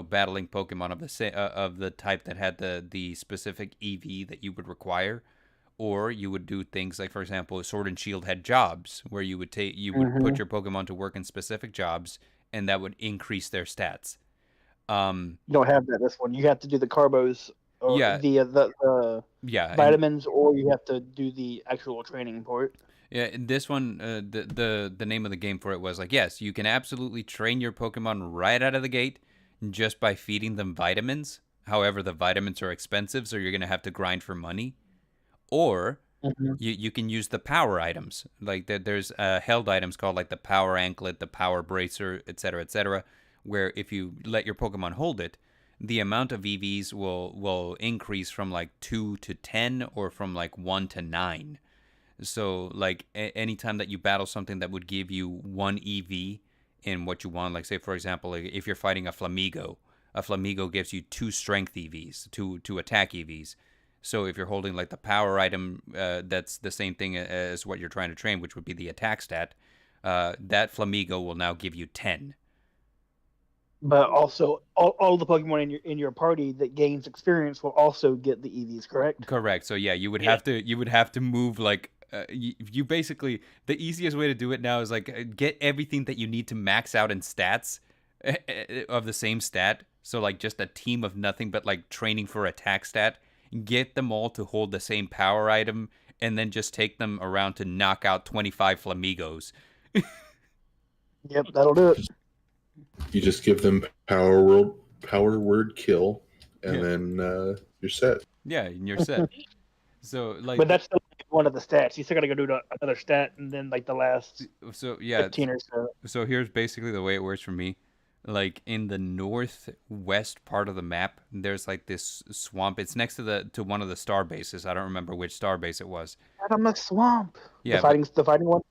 battling Pokemon of the type that had the specific EV that you would require, or you would do things like, for example, Sword and Shield had jobs where you would put your Pokemon to work in specific jobs, and that would increase their stats. You don't have that this one. You have to do the carbos or the yeah, vitamins, or you have to do the actual training part. Yeah, in this one, the name of the game for it was like, yes, you can absolutely train your Pokemon right out of the gate just by feeding them vitamins. However, the vitamins are expensive, so you're gonna have to grind for money. Or you can use the power items. Like there's held items called like the Power Anklet, the Power Bracer, etc., where if you let your Pokemon hold it, the amount of EVs will increase from like 2 to 10 or from like 1 to 9. So like anytime that you battle something that would give you 1 EV in what you want, like say for example, like if you're fighting a Flamigo gives you 2 strength EVs, 2 attack EVs. So if you're holding like the power item, that's the same thing as what you're trying to train, which would be the attack stat. That Flamigo will now give you 10. But also, all the Pokemon in your party that gains experience will also get the EVs, correct? Correct. So yeah, you would have to move like you basically, the easiest way to do it now is like get everything that you need to max out in stats of the same stat. So like just a team of nothing but like training for attack stat. Get them all to hold the same power item, and then just take them around to knock out 25 Flamigos. Yep, that'll do it. You just give them power word kill, and then you're set. Yeah, and you're set. So like, but that's still one of the stats. You still gotta go do another stat, and then like the last 15 or so. So here's basically the way it works for me. Like in the northwest part of the map, there's like this swamp. It's next to one of the star bases. I don't remember which star base it was. I'm a swamp. Yeah, the fighting one.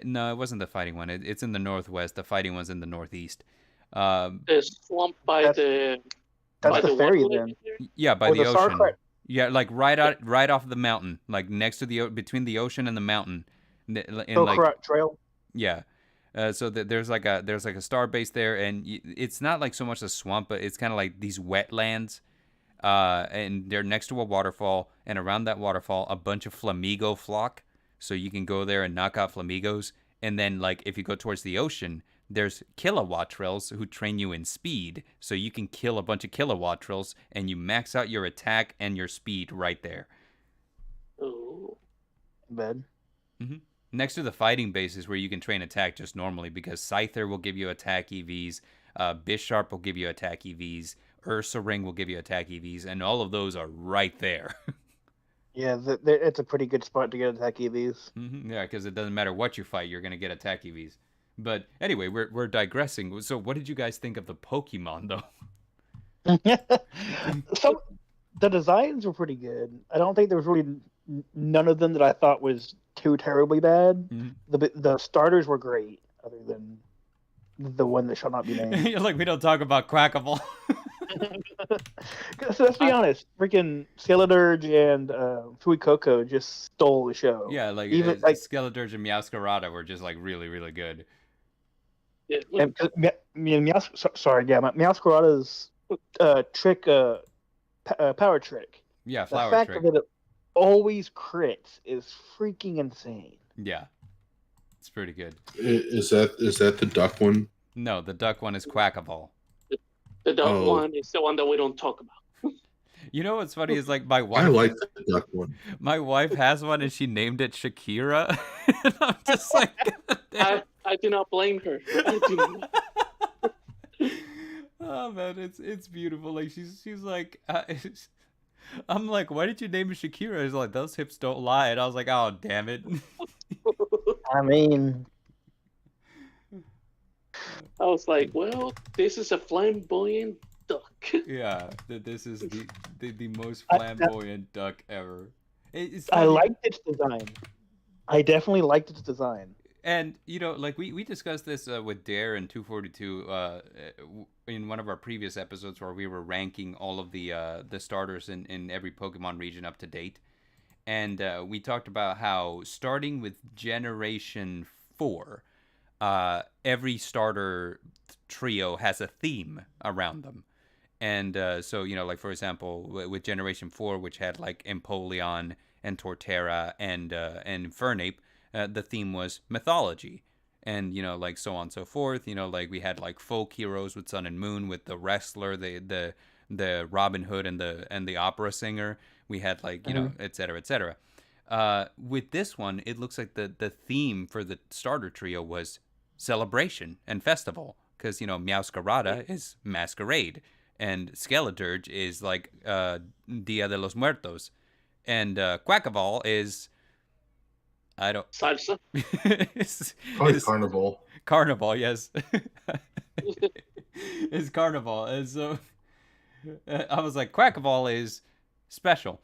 No, it wasn't the fighting one. It's in the northwest. The fighting one's in the northeast. The swamp by the. That's the ferry then. Yeah, by the ocean. Yeah, like right off the mountain, like next to between the ocean and the mountain. Trail. Yeah. So there's like a star base there, and it's not like so much a swamp, but it's kind of like these wetlands, and they're next to a waterfall, and around that waterfall, a bunch of Flamigo flock. So you can go there and knock out Flamigos, and then like if you go towards the ocean, there's Kilowattrels who train you in speed, so you can kill a bunch of Kilowattrels, and you max out your attack and your speed right there. Oh, bad. Mm-hmm. Next to the fighting bases where you can train attack just normally, because Scyther will give you attack EVs, Bisharp will give you attack EVs, Ursaring will give you attack EVs, and all of those are right there. Yeah, it's a pretty good spot to get attack EVs. Mm-hmm. Yeah, because it doesn't matter what you fight, you're going to get attack EVs. But anyway, we're digressing. So what did you guys think of the Pokemon, though? Some the designs were pretty good. I don't think there was really none of them that I thought was too terribly bad. The starters were great, other than the one that shall not be named. You're like, we don't talk about Quackaval. So let's be honest, freaking Skeledirge and Fuecoco just stole the show. Yeah, like even Skeledirge and Meowscarada were just like really, really good. Yeah, and Meowscarada's trick, power trick. Yeah, The flower fact trick. that it always crits is freaking insane. Yeah, it's pretty good. Is that the duck one? No, the duck one is Quackaval. the duck one is the one that we don't talk about. You know what's funny is like my wife. I like the duck one. My wife has one and she named it Shakira. And I'm just like, I do not blame her. I do not. oh man, it's beautiful. Like she's like, I'm like, why did you name it Shakira? She's like, those hips don't lie. And I was like, oh damn it. I mean, I was like, well, this is a flamboyant duck. Yeah, this is the most flamboyant duck ever. I liked its design. I definitely liked its design. And you know, like we discussed this with Dare and 242 in one of our previous episodes where we were ranking all of the starters in every Pokemon region up to date, and we talked about how starting with Generation 4, every starter trio has a theme around them, and so you know, like for example, with Generation 4, which had like Empoleon and Torterra and Infernape. The theme was mythology, and you know, like so on and so forth. You know, like we had like folk heroes with Sun and Moon, with the wrestler, the Robin Hood, and the opera singer. We had like you know, et cetera, et cetera. With this one, it looks like the theme for the starter trio was celebration and festival, because you know, Meowscarada is masquerade, and Skeledirge is like Dia de los Muertos, and Quackaval is. I don't. Salsa. Probably Carnival. Carnival, yes. It's Carnival, and so I was like, Quackaval is special.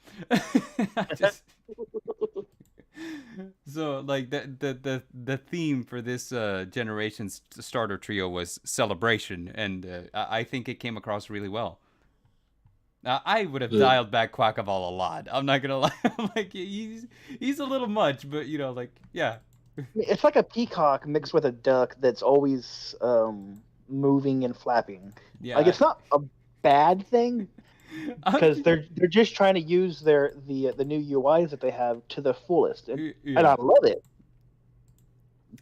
So like the theme for this generation's starter trio was celebration, and I think it came across really well. I would have dialed back Quackaval a lot. I'm not gonna lie. I'm like, he's a little much, but you know, like, yeah. It's like a peacock mixed with a duck that's always moving and flapping. Yeah. Like it's not a bad thing because they're just trying to use the new UIs that they have to the fullest, and I love it.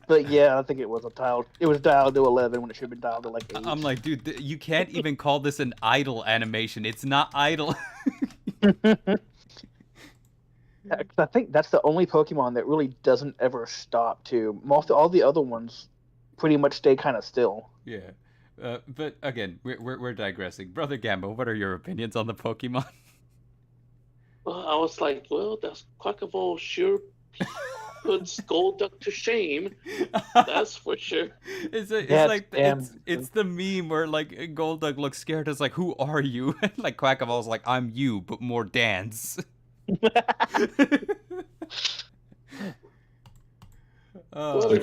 But yeah, I think it was dialed to 11 when it should have been dialed to like 8. I'm like, dude, you can't even call this an idle animation. It's not idle. I think that's the only Pokemon that really doesn't ever stop too. All the other ones pretty much stay kind of still. Yeah. But again, we're digressing. Brother Gambo, what are your opinions on the Pokemon? Well, I was like, well, that's Quackaval sure puts Golduck to shame. That's for sure. It's the meme where like Golduck looks scared. It's like, who are you? And like Quackaval's like, I'm you, but more dance. Like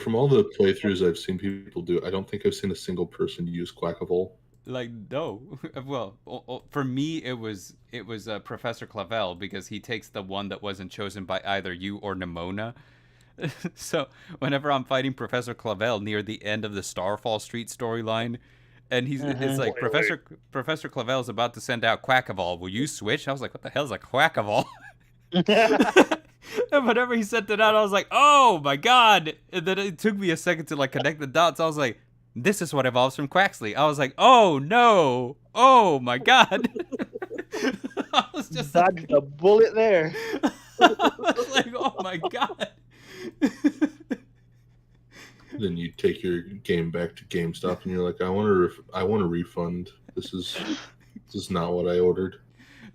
from all the playthroughs I've seen people do, I don't think I've seen a single person use Quackaval. Like no, well, for me it was Professor Clavel, because he takes the one that wasn't chosen by either you or Nimona. So whenever I'm fighting Professor Clavel near the end of the Starfall Street storyline, and it's like Professor Clavel is about to send out Quackaval. Will you switch? I was like, what the hell is a Quackaval? And whenever he sent it out, I was like, oh my god! And then it took me a second to like connect the dots. I was like, this is what evolves from Quaxley. I was like, oh no! Oh my god! I was just dodged a bullet there. I was like, oh my god! Then you take your game back to GameStop and you're like, I want a refund. This is not what I ordered.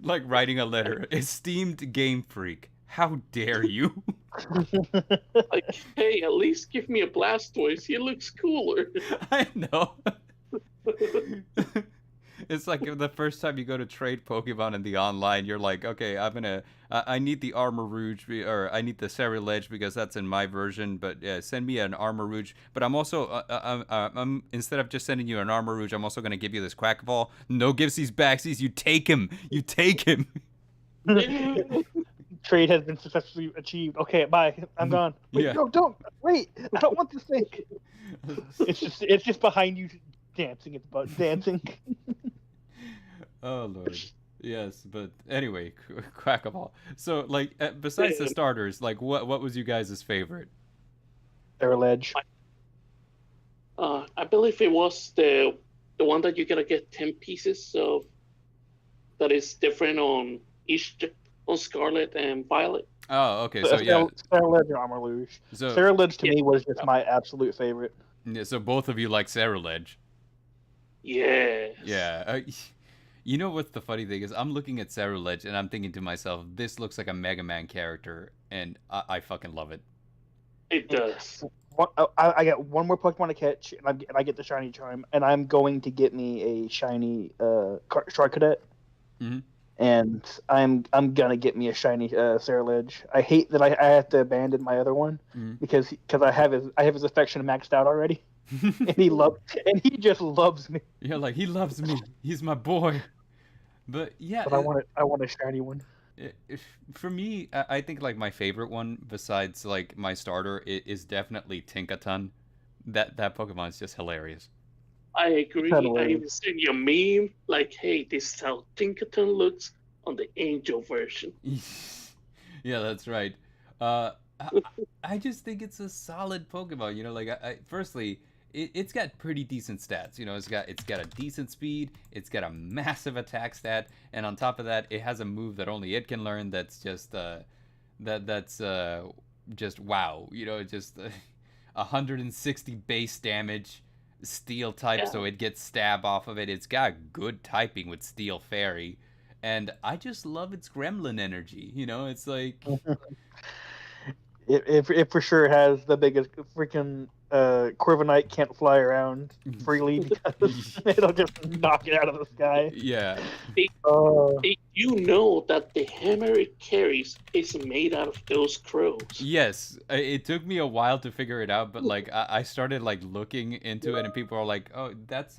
Like writing a letter, esteemed Game Freak. How dare you? Like, hey, at least give me a Blastoise. He looks cooler. I know. It's like the first time you go to trade Pokemon in the online, you're like, okay, I need the Armor Rouge, or I need the Ceruledge because that's in my version, but yeah, send me an Armor Rouge. But I'm also, I'm instead of just sending you an Armor Rouge, I'm also gonna give you this Quackaval. No givesies backsies, you take him, you take him. Trade has been successfully achieved. Okay, bye. I'm gone. Wait, Yeah. no, don't. Wait, I don't want this thing. It's just behind you, dancing. It's about dancing. Oh Lord. Yes, but anyway, Quackaval. So like, besides the starters, like what was you guys' favorite? Ceruledge. I believe it was the one that you gotta get 10 pieces, so that is different on Scarlet and Violet. Oh, okay. So yeah. Ceruledge and Armor Rouge. So Ceruledge to me was just my absolute favorite. yeah, so both of you like Ceruledge. Yes. Yeah. You know what's the funny thing is, I'm looking at Ceruledge and I'm thinking to myself, this looks like a Mega Man character, and I fucking love it. It does. I got one more Pokemon to catch, and I get the shiny charm, and I'm going to get me a shiny Shark Cadet. Mm-hmm. And I'm gonna get me a shiny Ceruledge. I hate that I have to abandon my other one because I have his affection maxed out already, and he just loves me. Yeah, like he loves me. He's my boy. But yeah, But I want a shiny one. For me, I think like my favorite one besides like my starter is definitely Tinkaton. That Pokemon is just hilarious. I agree. I even seen your meme like, hey, this is how Tinkaton looks on the Angel version. Yeah, that's right. I just think it's a solid Pokemon. You know, like firstly, it's got pretty decent stats. You know, it's got a decent speed, it's got a massive attack stat, and on top of that, it has a move that only it can learn. That's just just wow. You know, just 160 base damage. Steel type, so it gets stab off of it. It's got good typing with Steel Fairy, and I just love its gremlin energy. You know, it's like it for sure has the biggest freaking Corviknight can't fly around freely because it'll just knock it out of the sky. Yeah. You know that the hammer it carries is made out of those crows. Yes, it took me a while to figure it out, but like I started like looking into it, and people are like, "Oh, that's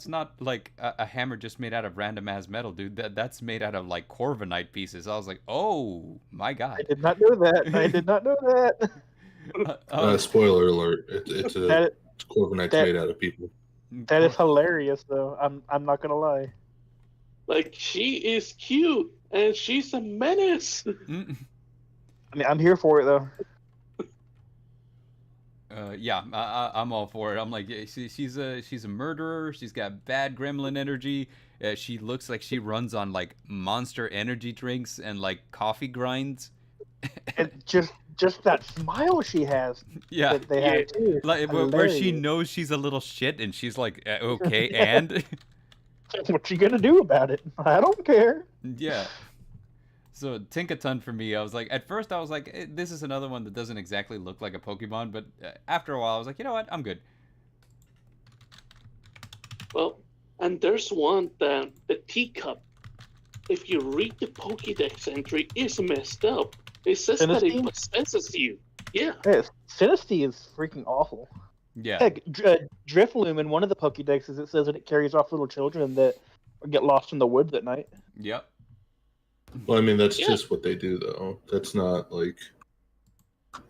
not like a hammer just made out of random ass metal, dude. That's made out of like Corviknight pieces." I was like, "Oh my god!" I did not know that. Spoiler alert! It's Corviknight's made out of people. That is hilarious, though. I'm not gonna lie. Like, she is cute and she's a menace. I mean, I'm here for it though. Yeah, I'm all for it. I'm like, yeah, she's a murderer. She's got bad gremlin energy. She looks like she runs on like Monster energy drinks and like coffee grinds. And just that smile she has. Yeah, that they have too. Like where she knows she's a little shit and she's like, okay, and what you gonna do about it? I don't care. Yeah. So Tinkaton for me, I was like, at first I was like, this is another one that doesn't exactly look like a Pokemon, but after a while I was like, you know what, I'm good. Well, and there's one that the teacup, if you read the Pokédex entry, is messed up. It says that it possesses you. Yeah. Sinistea is freaking awful. Yeah. Heck, Drifloon in one of the Pokédexes, it says that it carries off little children that get lost in the woods at night. Yep. Well, I mean, that's just what they do, though. That's not like,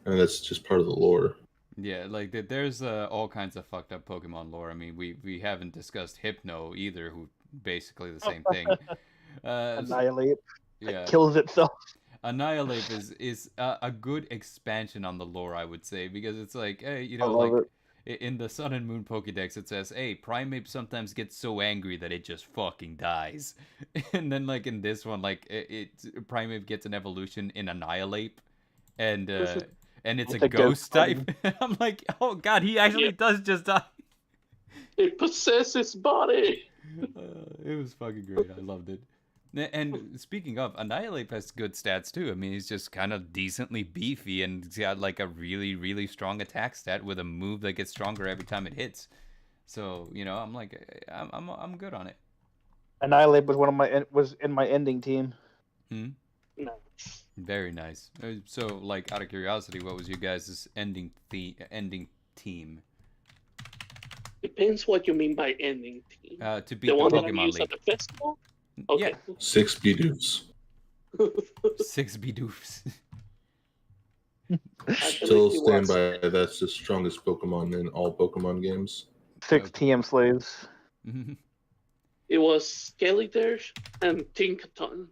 and that's just part of the lore. Yeah, like there's all kinds of fucked up Pokemon lore. I mean, we haven't discussed Hypno either, who basically the same thing. Annihilate. Yeah. Kills itself. Annihilate is a good expansion on the lore, I would say, because it's like, hey, you know, I love it. In the Sun and Moon Pokédex, it says, hey, Primeape sometimes gets so angry that it just fucking dies. And then, like, in this one, like, Primeape gets an evolution in Annihilate, and it's a ghost type. I'm like, oh god, he actually does just die. It possesses body. It was fucking great. I loved it. And speaking of, Annihilate has good stats too. I mean, he's just kind of decently beefy, and he's got like a really, really strong attack stat with a move that gets stronger every time it hits. So I'm like, I'm good on it. Annihilate was in my ending team. Hmm? Nice. Very nice. So, like, out of curiosity, what was your guys' ending team? Depends what you mean by ending team. To beat The the one that I Pokemon use at League. the festival? Yeah, Okay. 6 Bidoofs. 6 Bidoofs. Actually, Still it stand was. by that's the strongest Pokemon in all Pokemon games. 6 Okay. TM slaves. It was Skeletor and Tinkaton.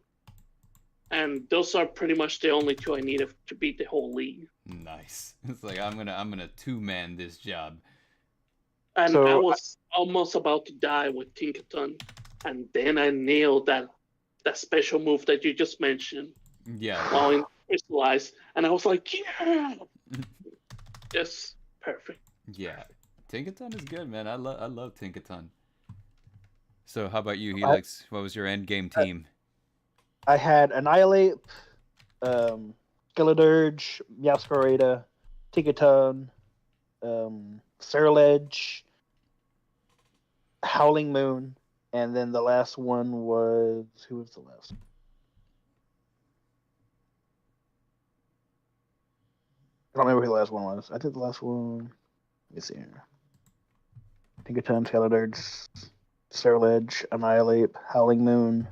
And those are pretty much the only two I needed to beat the whole league. Nice. It's like I'm gonna two-man this job. And So I was almost about to die with Tinkaton. And then I nailed that special move that you just mentioned. Yeah. While in Crystallize. And I was like, yeah! Just perfect. Yeah. Tinkaton is good, man. I love Tinkaton. So how about you, Helix? What was your end game team? I had Annihilate, Skeledirge, Meowscarada, Tinkaton, Surledge, Howling Moon, and then the last one was who was the last? I don't remember who the last one was. I think the last one. Let me see here. Tinkaton, Skeledirge, Surledge, Annihilate, Howling Moon,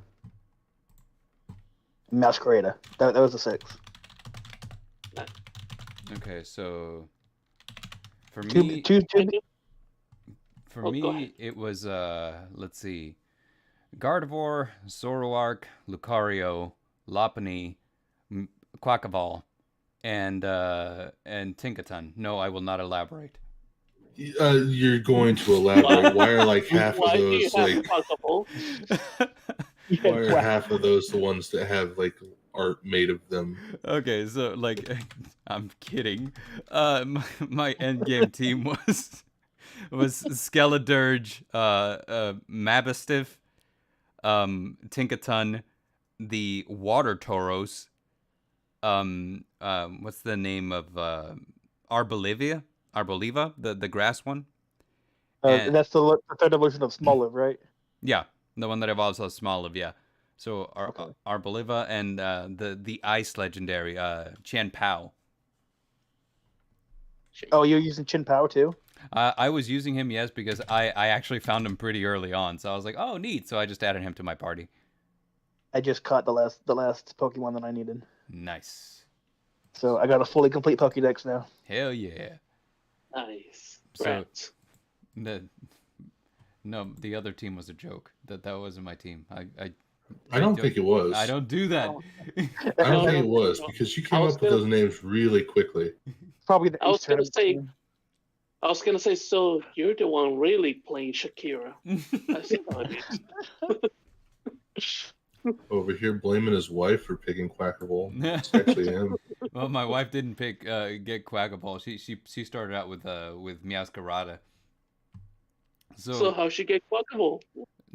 Masquerada. That was the 6. Okay, so for Two, me, two, two, for Oh, go me, ahead. it was let's see, Gardevoir, Zoroark, Lucario, Lopunny, Quackaval, and Tinkaton. No, I will not elaborate. You're going to elaborate. Why are like half of Why do you those have like? Pokeball? Why are half of those the ones that have like art made of them? Okay, so like, I'm kidding. My end game team was Skeledirge, Mastiff, Tinkaton, the Water Tauros. What's the name of Arboliva? Arboliva, the grass one. And that's the third evolution of Smoliv, right? yeah, the one that evolves as Smoliv. Yeah. So Okay. Arboliva and the ice legendary Chen Pao. Oh, you're using Chin Pao too? I was using him, yes, because I actually found him pretty early on. So I was like, oh, neat. So I just added him to my party. I just caught the last Pokemon that I needed. Nice. So I got a fully complete Pokédex now. Hell yeah. Nice. So Rats. the other team was a joke. That wasn't my team. I don't think it was. I don't do that. I don't think it was because you came up with those names really quickly. Probably the I was gonna tournament say- team. I was gonna say, so you're the one really playing Shakira. I see how it is. Over here blaming his wife for picking Quackaval. It's actually him. Well, my wife didn't get Quackaval. She started out with Meowscarada. So how'd she get Quackaval?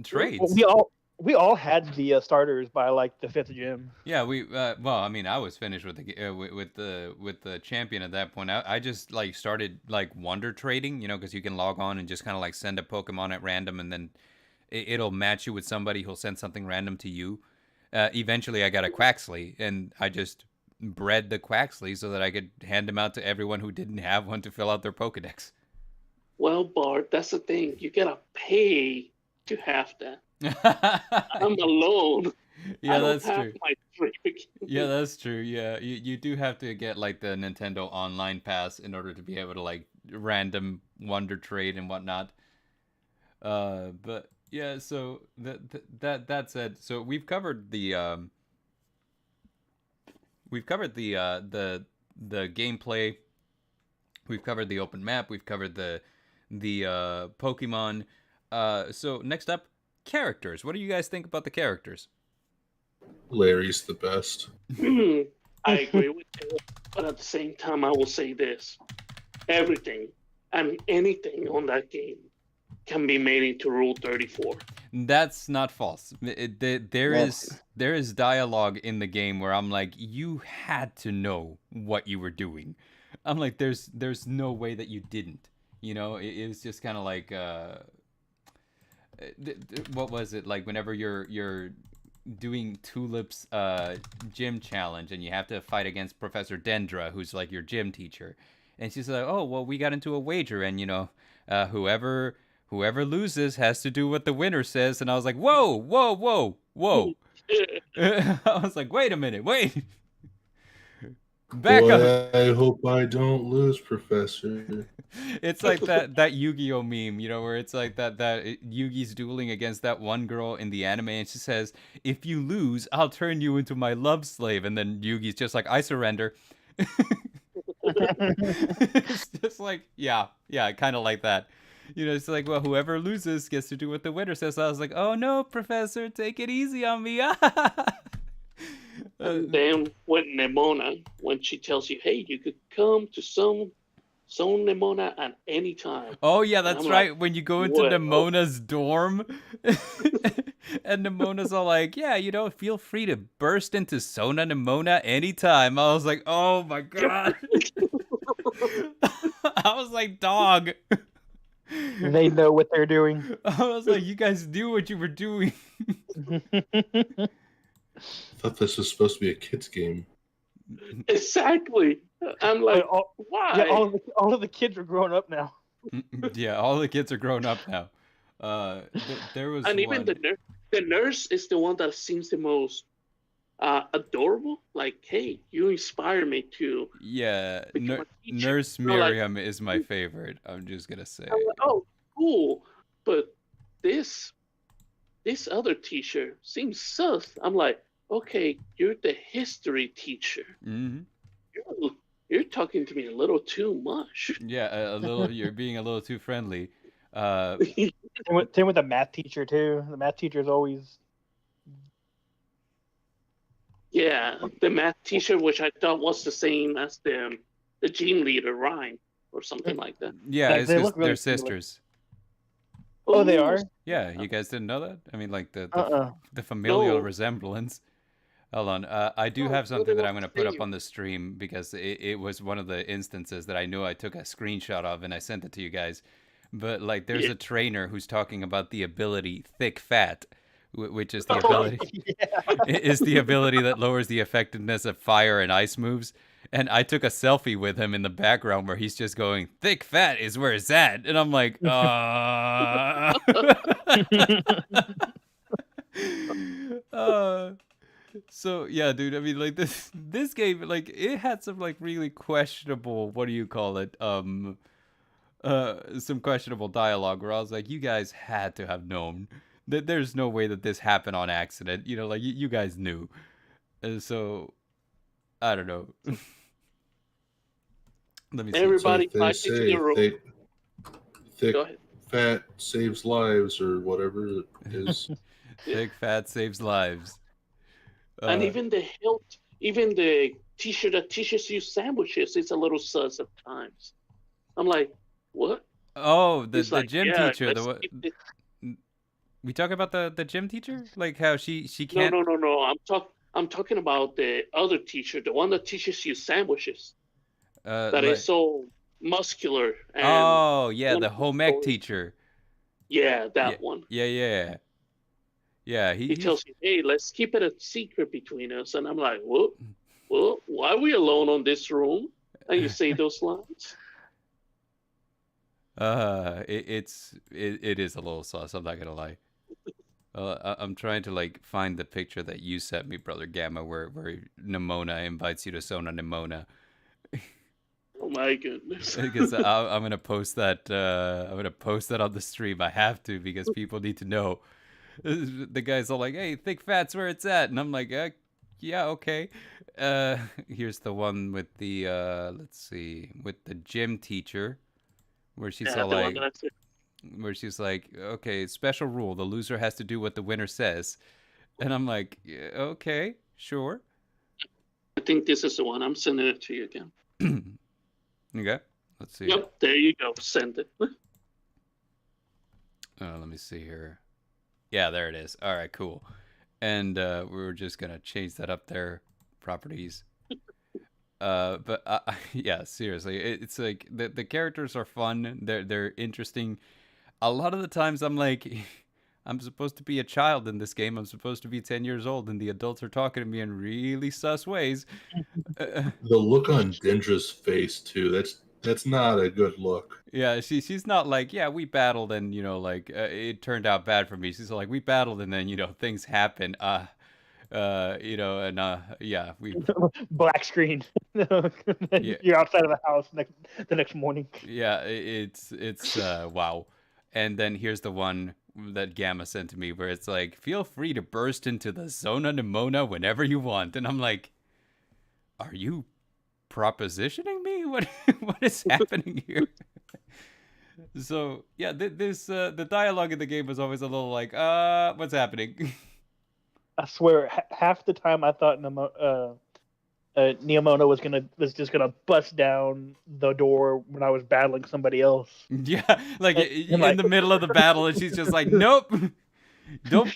Trades. Well, we all had the starters by like the 5th gym. Yeah, we well, I mean, I was finished with the champion at that point. I just like started like wonder trading, because you can log on and just kind of like send a Pokemon at random, and then it'll match you with somebody who'll send something random to you. Eventually, I got a Quaxley, and I just bred the Quaxley so that I could hand them out to everyone who didn't have one to fill out their Pokedex. Well, Bart, that's the thing. You gotta pay to have that. I'm alone. Yeah, I don't that's have true. my free. Yeah, that's true. Yeah, you do have to get like the Nintendo Online Pass in order to be able to like random wonder trade and whatnot. But yeah, so that said, so we've covered the gameplay. We've covered the open map. We've covered the Pokemon. So next up, characters. What do you guys think about the characters? Larry's the best. I agree with you, but at the same time, I will say this: everything and anything on that game can be made into Rule 34. That's not false. There is dialogue in the game where I'm like, you had to know what you were doing. I'm like, there's no way that you didn't. You know, it was just kind of like what was it like? Whenever you're doing Tulip's gym challenge, and you have to fight against Professor Dendra, who's like your gym teacher, and she's like, "Oh, well, we got into a wager, and whoever loses has to do what the winner says." And I was like, "Whoa, whoa, whoa, whoa!" I was like, "Wait a minute, wait." Back Boy, up. I hope I don't lose, Professor. It's like that Yu-Gi-Oh meme, where it's like that Yugi's dueling against that one girl in the anime, and she says, "If you lose, I'll turn you into my love slave." And then Yugi's just like, "I surrender." It's just like, yeah, kind of like that. It's like, well, whoever loses gets to do what the winner says. So I was like, "Oh no, Professor, take it easy on me." And then when Nemona, when she tells you, "Hey, you could come to Zone Nemona at any time." Oh yeah, that's right. Like, when you go into Nemona's dorm, and Nemona's all like, "Yeah, feel free to burst into Sona Nemona anytime." I was like, "Oh my god!" I was like, "Dog." They know what they're doing. I was like, "You guys knew what you were doing." I thought this was supposed to be a kid's game. Exactly. I'm like, why? Yeah, all of the kids are grown up now. Yeah, all the kids are grown up now. There was and even one... the nurse is the one that seems the most adorable. Like, hey, you inspire me to. Yeah, Nurse You know, like, Miriam is my favorite. I'm just gonna say. I'm like, oh, cool. But this other teacher seems sus. I'm like, okay, you're the history teacher. Mm-hmm. You're talking to me a little too much. Yeah, a little. You're being a little too friendly. Same with the math teacher too. The math teacher is always. Yeah, the math teacher, which I thought was the same as the gym leader, Ryan, or something like that. Yeah, it's they just look really they're similar. sisters. Oh, they are? Yeah, you guys didn't know that? I mean, like the familial resemblance. Hold on, I do have something that I'm going to put up on the stream, because it was one of the instances that I knew I took a screenshot of and I sent it to you guys. But like, there's a trainer who's talking about the ability Thick Fat, which is the ability is the ability that lowers the effectiveness of fire and ice moves. And I took a selfie with him in the background where he's just going, "Thick Fat is where it's at." And I'm like, So yeah, dude, I mean, like, this game, like, it had some like really questionable, what do you call it? Some questionable dialogue where I was like, you guys had to have known that there's no way that this happened on accident. Like, you guys knew. So I don't know. Let me see. Everybody, like they say, thick Go ahead. fat saves lives, or whatever it is. Thick fat saves lives. And even the teacher that teaches you sandwiches is a little sus at times. I'm like, what? Oh, the like, gym teacher. We talk about the gym teacher, like how she can't. No. I'm talking about the other teacher, the one that teaches you sandwiches. That is so muscular. And oh yeah, the home ec teacher. Yeah, that one. Yeah. He tells you, "Hey, let's keep it a secret between us." And I'm like, well, why are we alone on this room? And you say those lines. It is a little sauce. I'm not gonna lie. I'm trying to like find the picture that you sent me, Brother Gamma, where Nemona invites you to Sona Nemona. Oh my goodness! Because I'm gonna post that. I'm gonna post that on the stream. I have to, because people need to know. The guy's all like, "Hey, Thick Fat's where it's at," and I'm like, "Yeah, okay." Here's the one with the let's see, with the gym teacher, where she's all like, "Okay, special rule: the loser has to do what the winner says," and I'm like, yeah, "Okay, sure." I think this is the one. I'm sending it to you again. Okay, let's see. Yep, there you go. Send it. Let me see here. Yeah, there it is. All right, cool. And we were just gonna change that up there. Properties. But yeah, seriously, it's like the characters are fun. They're interesting. A lot of the times, I'm like, I'm supposed to be a child in this game. I'm supposed to be 10 years old, and the adults are talking to me in really sus ways. The look on Dendra's face too. That's not a good look. Yeah, she's not like, yeah, we battled, and like it turned out bad for me. She's like, we battled, and then things happen. And yeah, we Black screen. Yeah. You're outside of the house the next morning. Yeah, it's wow. And then here's the one that Gamma sent to me where it's like, feel free to burst into the Zona Nimona whenever you want. And I'm like, are you propositioning me? What is happening here? So yeah, the dialogue in the game was always a little like, what's happening? I swear, half the time I thought Neomona was just gonna bust down the door when I was battling somebody else. Yeah, like in the middle of the battle, and she's just like, nope, nope.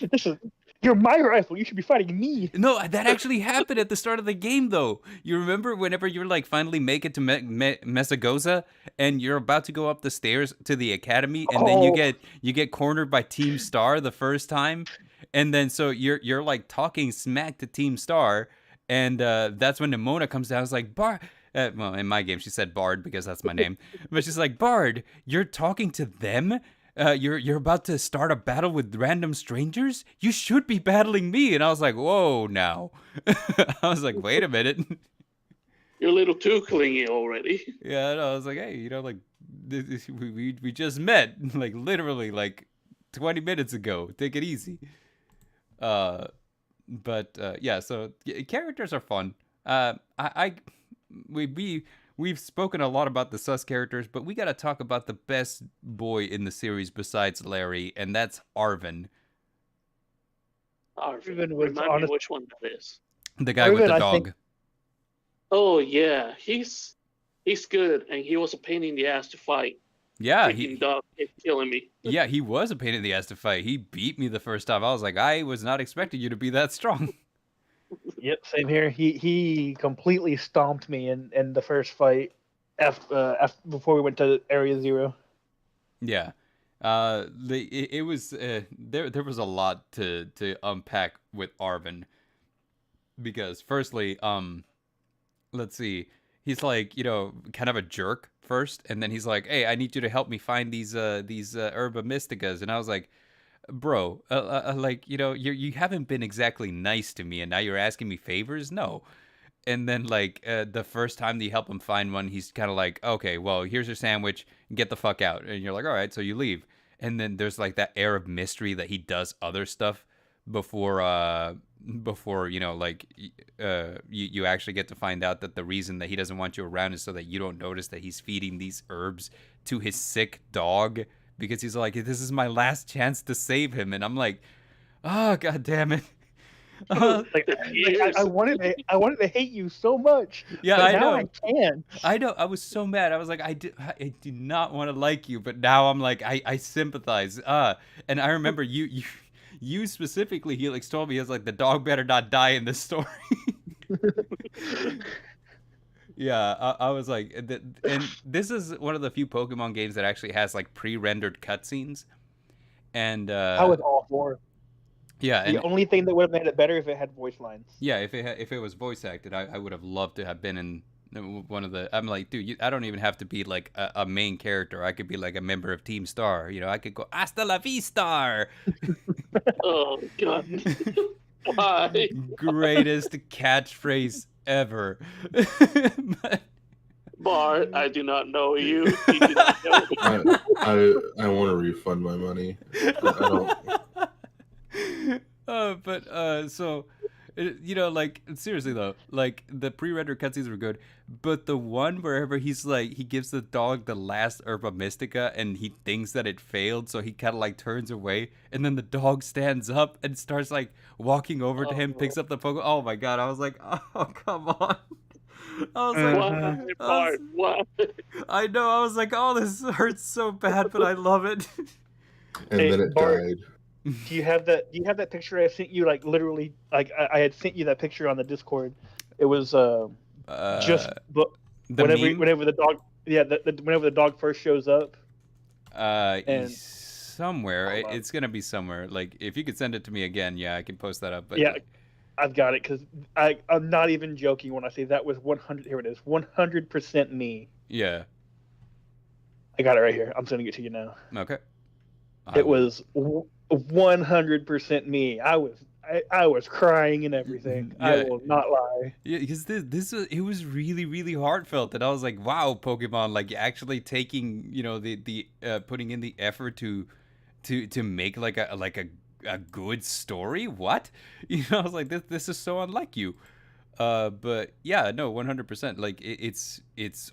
You're my rifle. You should be fighting me. No, that actually happened at the start of the game, though. You remember whenever you're like finally make it to Mesagoza, and you're about to go up the stairs to the academy, and then you get cornered by Team Star the first time, and then so you're like talking smack to Team Star, and that's when Nimona comes down. It's like, Bard. Well, in my game, she said Bard because that's my name, but she's like, Bard, you're talking to them. You're about to start a battle with random strangers? You should be battling me. And I was like, whoa, now. I was like, wait a minute. You're a little too clingy already. Yeah, no, I was like, hey, like, we just met, like, literally, like, 20 minutes ago. Take it easy. But yeah, so characters are fun. We've spoken a lot about the sus characters, but we got to talk about the best boy in the series besides Larry, and that's Arvin. Arvin, remind me which one that is. The guy with the dog. Oh yeah, he's good, and he was a pain in the ass to fight. Yeah, dog kept killing me. Yeah, he was a pain in the ass to fight. He beat me the first time. I was like, I was not expecting you to be that strong. Yep, same here. He completely stomped me in the first fight before we went to Area 0. Yeah, it was there was a lot to unpack with Arvin, because firstly, let's see, he's like, kind of a jerk first, and then he's like, hey, I need you to help me find these herba mysticas, and I was like, bro, like, you haven't been exactly nice to me, and now you're asking me favors? No. And then, like, the first time that you help him find one, he's kind of like, okay, well, here's your sandwich, get the fuck out. And you're like, all right, so you leave. And then there's, like, that air of mystery that he does other stuff before like, you actually get to find out that the reason that he doesn't want you around is so that you don't notice that he's feeding these herbs to his sick dog, because he's like, this is my last chance to save him. And I'm like, oh, God damn it. I wanted to hate you so much. Yeah, I know. I can. I know. I was so mad. I was like, I do not want to like you, but now I'm like, I sympathize. And I remember you specifically, Helix told me, he was like, the dog better not die in this story. Yeah, I was like, and this is one of the few Pokemon games that actually has like pre-rendered cutscenes, and I was all for. Yeah, the only thing that would have made it better if it had voice lines. Yeah, if it was voice acted, I would have loved to have been in one of the. I'm like, dude, I don't even have to be like a main character. I could be like a member of Team Star. I could go hasta la vista. Oh God! Why? Greatest catchphrase ever. Bart, I do not know you. You do not know me. I want to refund my money. I don't. So, like, seriously though, like, the pre-rendered cutscenes were good, but the one wherever he's like, he gives the dog the last herba mystica and he thinks that it failed, so he kind of like turns away, and then the dog stands up and starts like walking over to him, picks up the Pokemon. Oh my God, I was like, oh, come on. I was like, what? I know, I was like, oh, this hurts so bad, but I love it. And then it died. Do you have that picture I sent you? Like, literally, like I had sent you that picture on the Discord. It was Uh, but the meme? whenever the dog, yeah, whenever the dog first shows up, and Somewhere. hold on. It's gonna be somewhere. Like, if you could send it to me again, yeah, I can post that up. But Yeah, I've got it because I'm not even joking when I say that was 100. Here it is, 100% me. yeah. I got it right here. I'm sending it to you now. Okay. It was 100% me. I was crying and everything. Yeah. I will not lie. Yeah, because it was really really heartfelt, and I was like, wow, Pokemon, like actually taking the putting in the effort to make like a good story. What? I was like, this is so unlike you. But yeah, no, 100%. Like it's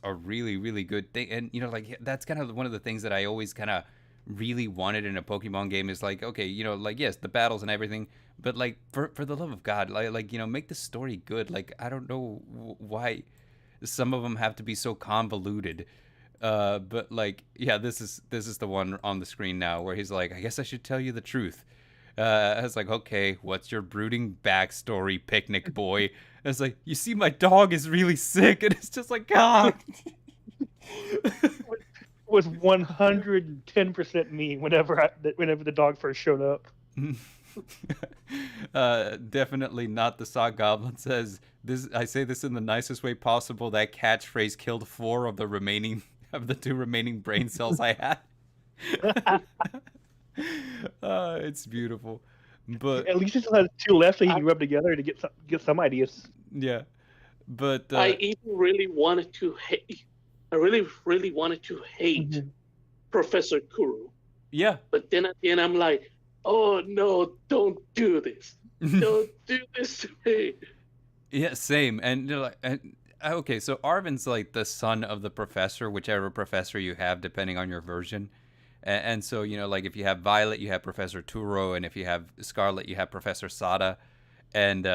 a really really good thing, and like that's kind of one of the things that I always kind of really wanted in a Pokemon game is like, okay, like yes, the battles and everything, but like for the love of God, like make the story good. Like I don't know why some of them have to be so convoluted. But like yeah, this is the one on the screen now where he's like, I guess I should tell you the truth. I was like, okay, what's your brooding backstory, picnic boy? I was like, you see, my dog is really sick, and it's just like, God. Was 110% me whenever the dog first showed up. Definitely not. The Sock Goblin says this. I say this in the nicest way possible. That catchphrase killed 4 of the 2 remaining brain cells I had. It's beautiful, but At least it still has 2 left, so you can rub together to get some ideas. yeah, but I even really wanted to hate. I really, really wanted to hate Professor Kuro. yeah, But then at the end, I'm like, oh no, don't do this. Don't do this to me. yeah, same. And okay, so Arvin's like the son of the professor, whichever professor you have, depending on your version. And so, like if you have Violet, you have Professor Turo, and if you have Scarlet, you have Professor Sada. And,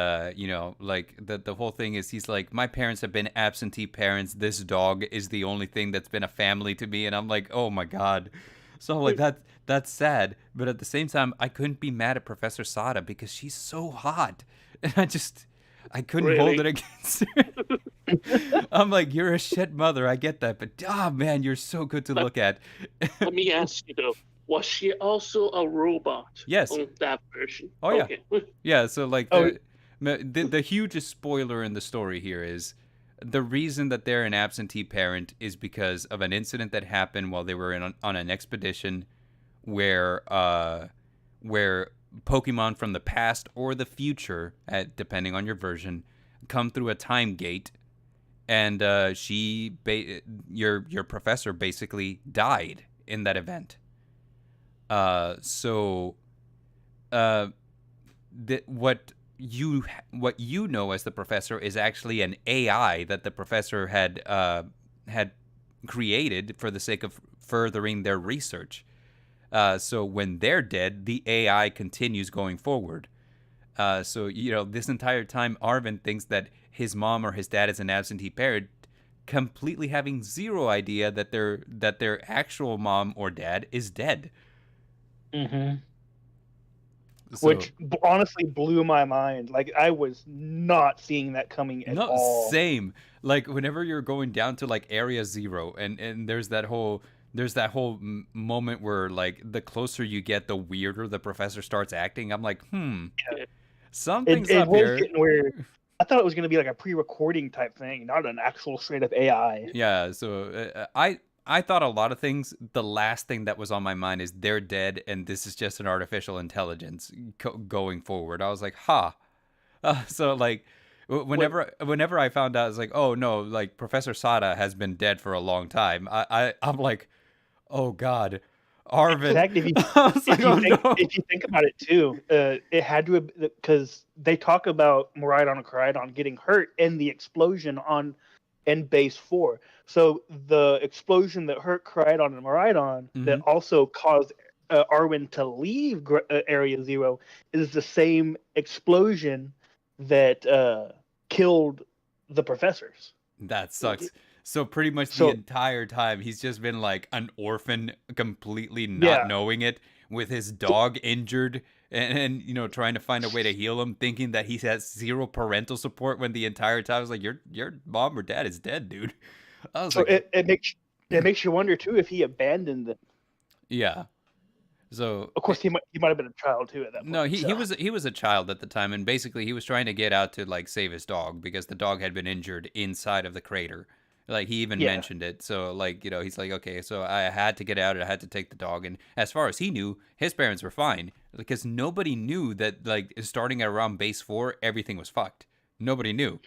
like the whole thing is he's like, my parents have been absentee parents. This dog is the only thing that's been a family to me. And I'm like, oh my God. So like that's sad. But at the same time, I couldn't be mad at Professor Sada because she's so hot. And I couldn't hold it against her. I'm like, you're a shit mother. I get that. But, man, you're so good to look at. Let me ask you, though. Was she also a robot? Yes. On that version? Oh, yeah. Okay. Yeah, so, like, the hugest spoiler in the story here is the reason that they're an absentee parent is because of an incident that happened while they were on an expedition where Pokemon from the past or the future, depending on your version, come through a time gate, and your professor basically died in that event. What you know as the professor is actually an AI that the professor had created for the sake of furthering their research. So when they're dead, the AI continues going forward. So this entire time, Arvin thinks that his mom or his dad is an absentee parent, completely having zero idea that their actual mom or dad is dead. Mm-hmm. So, which honestly blew my mind. Like I was not seeing that coming at all. Same. Like whenever you're going down to like Area 0, and there's that whole moment where like the closer you get, the weirder the professor starts acting. I'm like, something's up here. Getting weird. I thought it was going to be like a pre-recording type thing, not an actual straight up AI. Yeah. So I thought a lot of things. The last thing that was on my mind is they're dead, and this is just an artificial intelligence going forward. I was like, so like, whenever I found out, it's like, oh no, like Professor Sada has been dead for a long time. I'm like, oh God, Arvin. In fact, if you think about it too, it had to have, because they talk about Miraidon and Koraidon getting hurt in the explosion in Base 4. So the explosion that hurt Koraidon and Miraidon that also caused Arwen to leave Area 0 is the same explosion that killed the professors. That sucks. So pretty much the entire time he's just been like an orphan, completely not knowing it, with his dog injured and you know, trying to find a way to heal him, thinking that he has zero parental support when the entire time I was like, your mom or dad is dead, dude. I was So like, it makes you wonder too if he abandoned them. yeah. So Of course, he might have been a child too at that point. no, he so. he was a child at the time, and basically he was trying to get out to like save his dog because the dog had been injured inside of the crater. Like he even Yeah. mentioned it. So like, you know, he's like, okay, so I had to get out and I had to take the dog. And as far as he knew, his parents were fine because nobody knew that like starting at around base 4, everything was fucked. Nobody knew.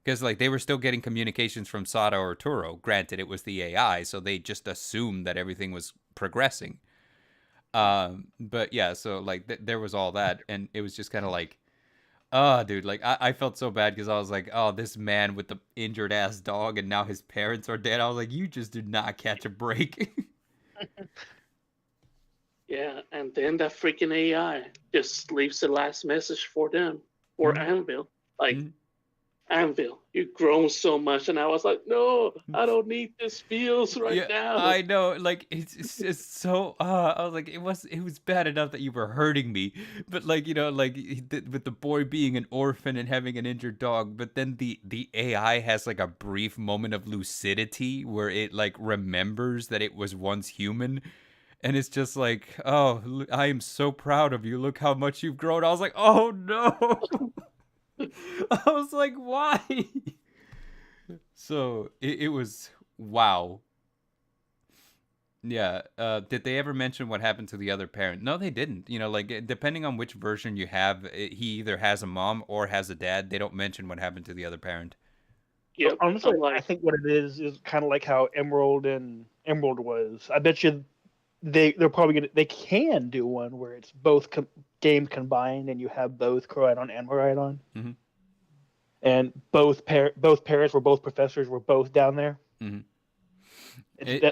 Because like they were still getting communications from Sada or Turo. Granted, it was the AI, so they just assumed that everything was progressing. But yeah, so like there was all that, and it was just kind of like, oh, dude, like I felt so bad because I was like, oh, this man with the injured ass dog, and now his parents are dead. I was like, you just did not catch a break. Yeah, and then that freaking AI just leaves the last message for them, for Anvil. Like, Anvil, you've grown so much, and I was like, no, I don't need this feels right now. I know, like it's just so. I was like, it was bad enough that you were hurting me, but like you know, like with the boy being an orphan and having an injured dog, but then the AI has like a brief moment of lucidity where it like remembers that it was once human. And it's just like, oh, I am so proud of you. Look how much you've grown. I was like, oh no. I was like, why? So it was wow. Yeah. Did they ever mention what happened to the other parent? No, they didn't. You know, like depending on which version you have, he either has a mom or has a dad. They don't mention what happened to the other parent. Yeah, honestly, I think what it is kind of like how Emerald was. I bet you they're probably they can do one where it's both games combined and you have both Koraidon and Moraidon. Mm-hmm. And both parents were both professors were both down there. Mm-hmm.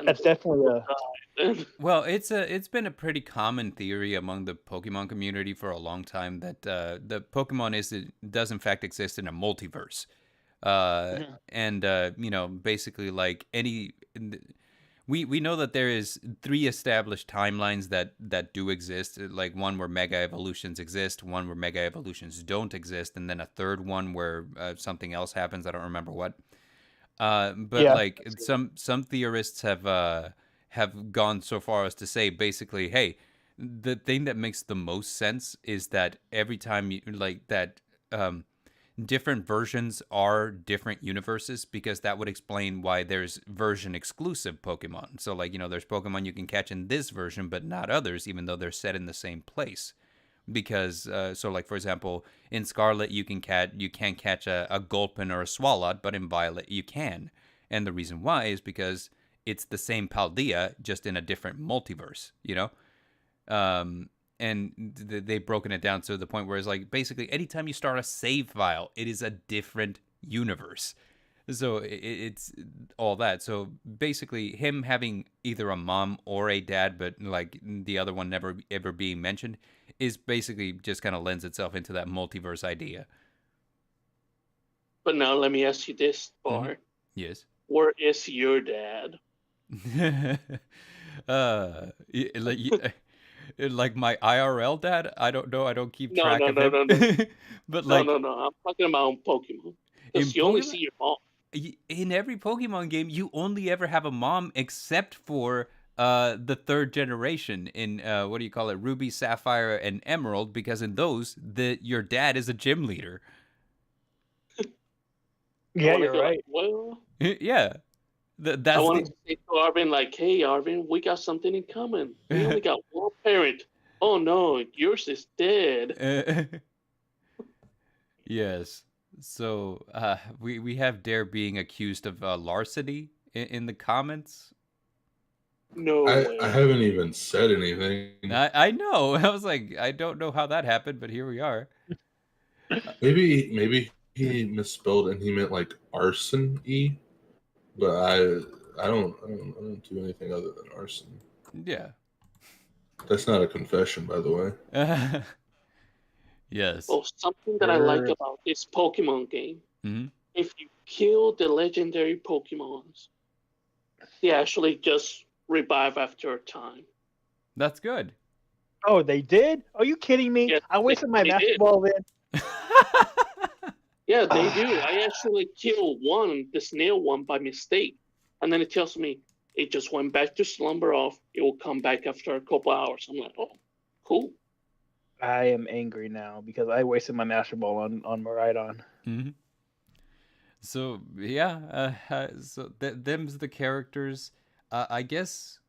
That's definitely a. Well, it's been a pretty common theory among the Pokemon community for a long time that the Pokemon does in fact exist in a multiverse, and you know, basically like we know that there is 3 established timelines that do exist, like one where Mega Evolutions exist, one where Mega Evolutions don't exist, and then a third one where something else happens. I don't remember what. But Yeah. like some theorists have gone so far as to say basically, hey, the thing that makes the most sense is that every time you like that different versions are different universes, because that would explain why there's version exclusive Pokemon. So like, you know, there's Pokemon you can catch in this version but not others, even though they're set in the same place. Because so like, for example, in Scarlet you can't catch a Gulpin or a Swalot, but in Violet you can. And the reason why is because it's the same Paldea, just in a different multiverse, you know? And they've broken it down to the point where it's like, basically, anytime you start a save file, it is a different universe. So it's all that. So basically, him having either a mom or a dad, but like the other one never ever being mentioned, is basically just kind of lends itself into that multiverse idea. But now let me ask you this, Bart. Mm-hmm. Yes. Where is your dad? Like my IRL dad? I don't know. I don't keep track of him. No. But like, no. I'm talking about Pokemon. Because you only see your mom. In every Pokemon game, you only ever have a mom, except for the 3rd generation in what do you call it, Ruby, Sapphire, and Emerald, because in those your dad is a gym leader. Yeah, you're right. Like, well, yeah. That's I want to say to Arvin, like, hey, Arvin, we got something in common. We only got one parent. Oh, no, yours is dead. Yes. So we have Dare being accused of larceny in the comments. No I haven't even said anything. I know. I was like, I don't know how that happened, but here we are. Maybe he misspelled and he meant like arson-y. But I don't do anything other than arson. Yeah. That's not a confession, by the way. Yes. Oh, something that I like about this Pokemon game. Mm-hmm. If you kill the legendary Pokemons, they actually just revive after a time. That's good. Oh, they did? Are you kidding me? Yeah, I wasted my they Master did. Ball then. Yeah, they do. I actually killed the snail one by mistake. And then it tells me it just went back to slumber off. It will come back after a couple hours. I'm like, oh, cool. I am angry now because I wasted my Master Ball on Maridon. Mm-hmm. So yeah, so them's the characters. I guess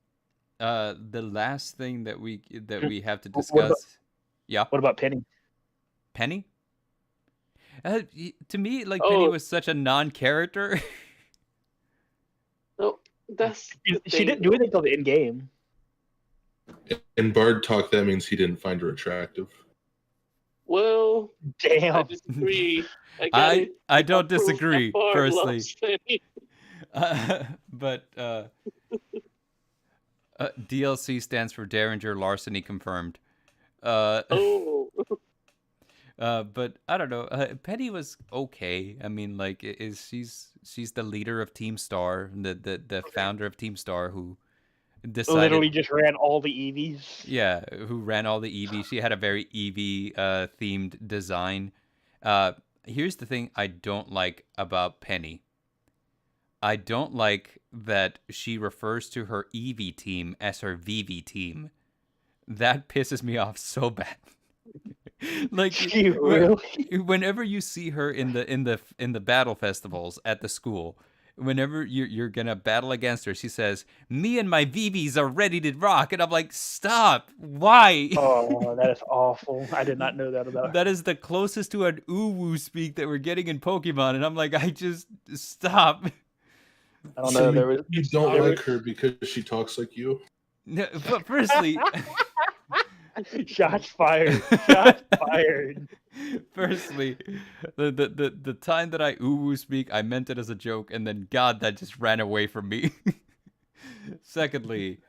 the last thing that we have to discuss. Yeah, What about Penny? Penny. To me, like Penny was such a non-character. No, that's she didn't do anything until the end game. In Bard talk, that means he didn't find her attractive. Well, damn. I disagree. I don't disagree. Firstly, but DLC stands for Dareinger Larceny confirmed. Oh. But I don't know. Penny was okay. I mean, like, she's the leader of Team Star, the founder of Team Star, who decided literally just ran all the EVs. Yeah, who ran all the EVs. She had a very EV themed design. Here's the thing I don't like about Penny. I don't like that she refers to her EV team as her VV team. That pisses me off so bad. Like, whenever you see her in the battle festivals at the school, whenever you're gonna battle against her, she says, "Me and my VVs are ready to rock," and I'm like, "Stop! Why?" Oh, that is awful. I did not know that about her. That is the closest to an uwu speak that we're getting in Pokemon, and I'm like, I just stop. I don't know. You don't like her because she talks like you. No, but firstly. Shots fired. Shots fired. Firstly, the time that I uwu speak, I meant it as a joke, and then God, that just ran away from me. Secondly,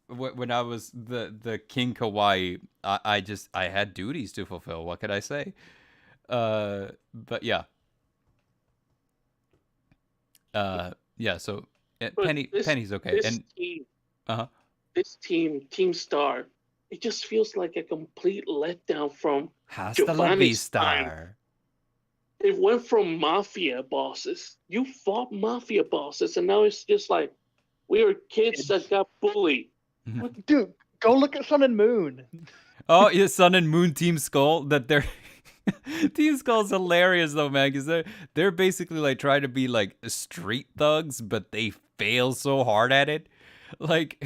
when I was the King Kawaii, I had duties to fulfill. What could I say? But yeah. Yeah. So Penny's okay, and this Team Star. It just feels like a complete letdown from Hasta la vista. It went from mafia bosses. You fought mafia bosses, and now it's just like we were kids that got bullied. Dude, go look at Sun and Moon. Oh, yeah, Sun and Moon Team Skull. That they're Team Skull's hilarious though, man, because they're basically like trying to be like street thugs, but they fail so hard at it. Like.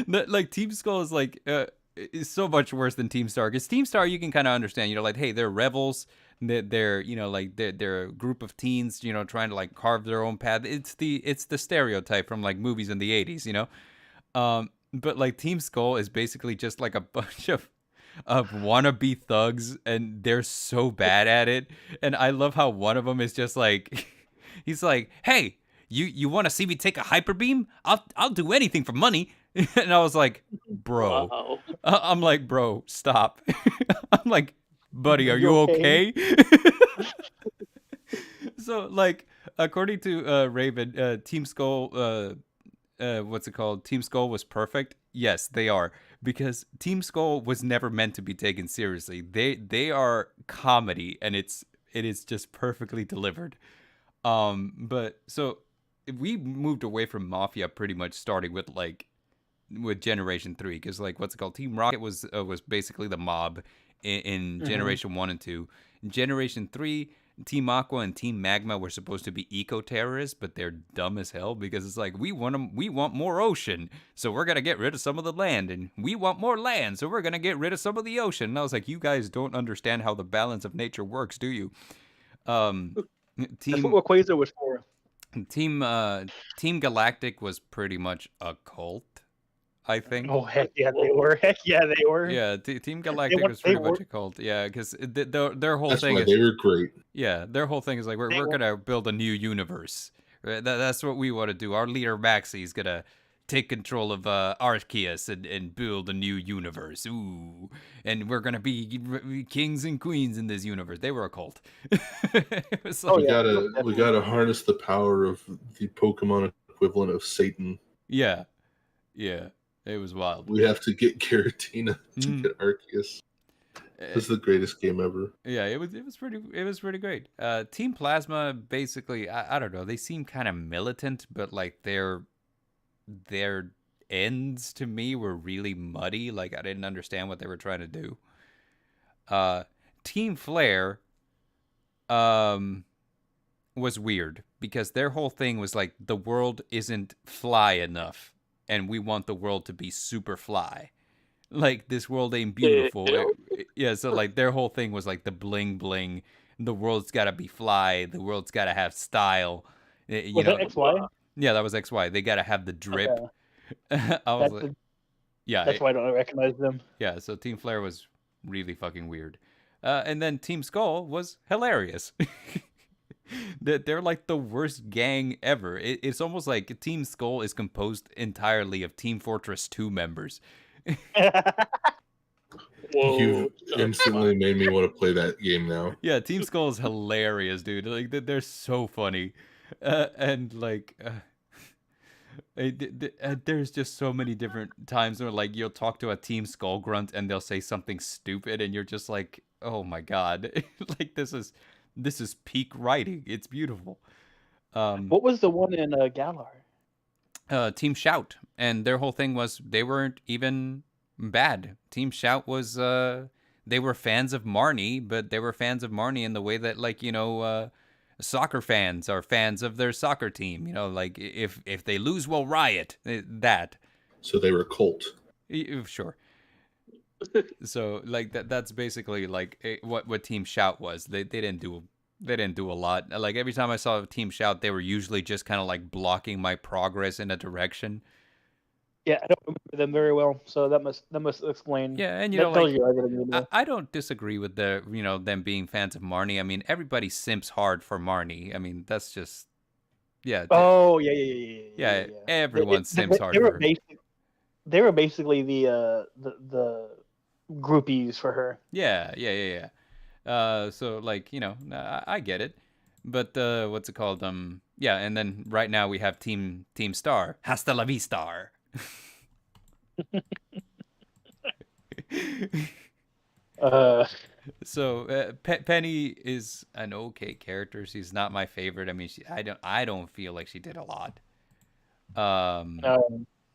Like Team Skull is like is so much worse than Team Star, because Team Star you can kind of understand, like, hey, they're rebels, they're like they're a group of teens, trying to like carve their own path. It's the stereotype from like movies in the 80s, but like Team Skull is basically just like a bunch of wannabe thugs, and they're so bad at it. And I love how one of them is just like he's like, hey, You want to see me take a hyper beam? I'll do anything for money. And I was like, bro. Wow. I'm like, bro, stop. I'm like, buddy, are you okay? So, like, according to Raven, Team Skull, what's it called? Team Skull was perfect. Yes, they are, because Team Skull was never meant to be taken seriously. They are comedy, and it is just perfectly delivered. But so. We moved away from Mafia pretty much starting with Generation 3, because like what's it called, Team Rocket was basically the mob in Generation 1 and 2. In Generation 3, Team Aqua and Team Magma were supposed to be eco-terrorists, but they're dumb as hell, because it's like, we want more ocean, so we're gonna get rid of some of the land, and we want more land, so we're gonna get rid of some of the ocean. And I was like, you guys don't understand how the balance of nature works, do you? That's what Quasar was for. Team Galactic was pretty much a cult, I think. Oh, heck yeah, they were. Heck yeah, they were. Yeah, Team Galactic was pretty much a cult. Yeah, because their whole thing is... they were great. Yeah, their whole thing is like, we're going to build a new universe. Right? That's what we want to do. Our leader, Maxie, is going to take control of Arceus and build a new universe. Ooh. And we're going to be kings and queens in this universe. They were a cult. We gotta harness the power of the Pokemon equivalent of Satan. Yeah. Yeah. It was wild. We have to get Giratina to Mm. get Arceus. This is the greatest game ever. Yeah, it was pretty great. Team Plasma basically, I don't know, they seem kind of militant, but like their ends to me were really muddy. Like I didn't understand what they were trying to do. Team Flare was weird because their whole thing was like the world isn't fly enough and we want the world to be super fly. Like this world ain't beautiful. Yeah, so like their whole thing was like the bling bling. The world's got to be fly. The world's got to have style. Was that XY? Yeah, that was XY. They got to have the drip. Okay. I was like, yeah, that's why I don't recognize them. Yeah, so Team Flare was really fucking weird. And then Team Skull was hilarious. They're like the worst gang ever. It's almost like Team Skull is composed entirely of Team Fortress 2 members. Whoa. You instantly made me want to play that game now. Yeah, Team Skull is hilarious, dude. Like they're so funny, and like there's just so many different times where like you'll talk to a Team Skull grunt and they'll say something stupid, and you're just like, oh my god, like this is peak writing. It's beautiful. What was the one in Galar? Team Shout, and their whole thing was they weren't even bad. Team Shout was they were fans of Marnie, but they were fans of Marnie in the way that like soccer fans are fans of their soccer team. You know, like if they lose, we'll riot. That. So they were cult. Sure. So like that's basically like what Team Shout was. They didn't do a lot. Like every time I saw Team Shout, they were usually just kind of like blocking my progress in a direction. Yeah, I don't remember them very well, so that must explain. Yeah, and I don't disagree with them being fans of Marnie. I mean, everybody simps hard for Marnie. I mean, that's just yeah. Oh yeah. Everyone simps hard for her. They were basically the groupies for her. Yeah. So like I get it, but what's it called? Yeah, and then right now we have Team Star. Hasta la vista. So Penny is an okay character. She's not my favorite. I mean, I don't feel like she did a lot.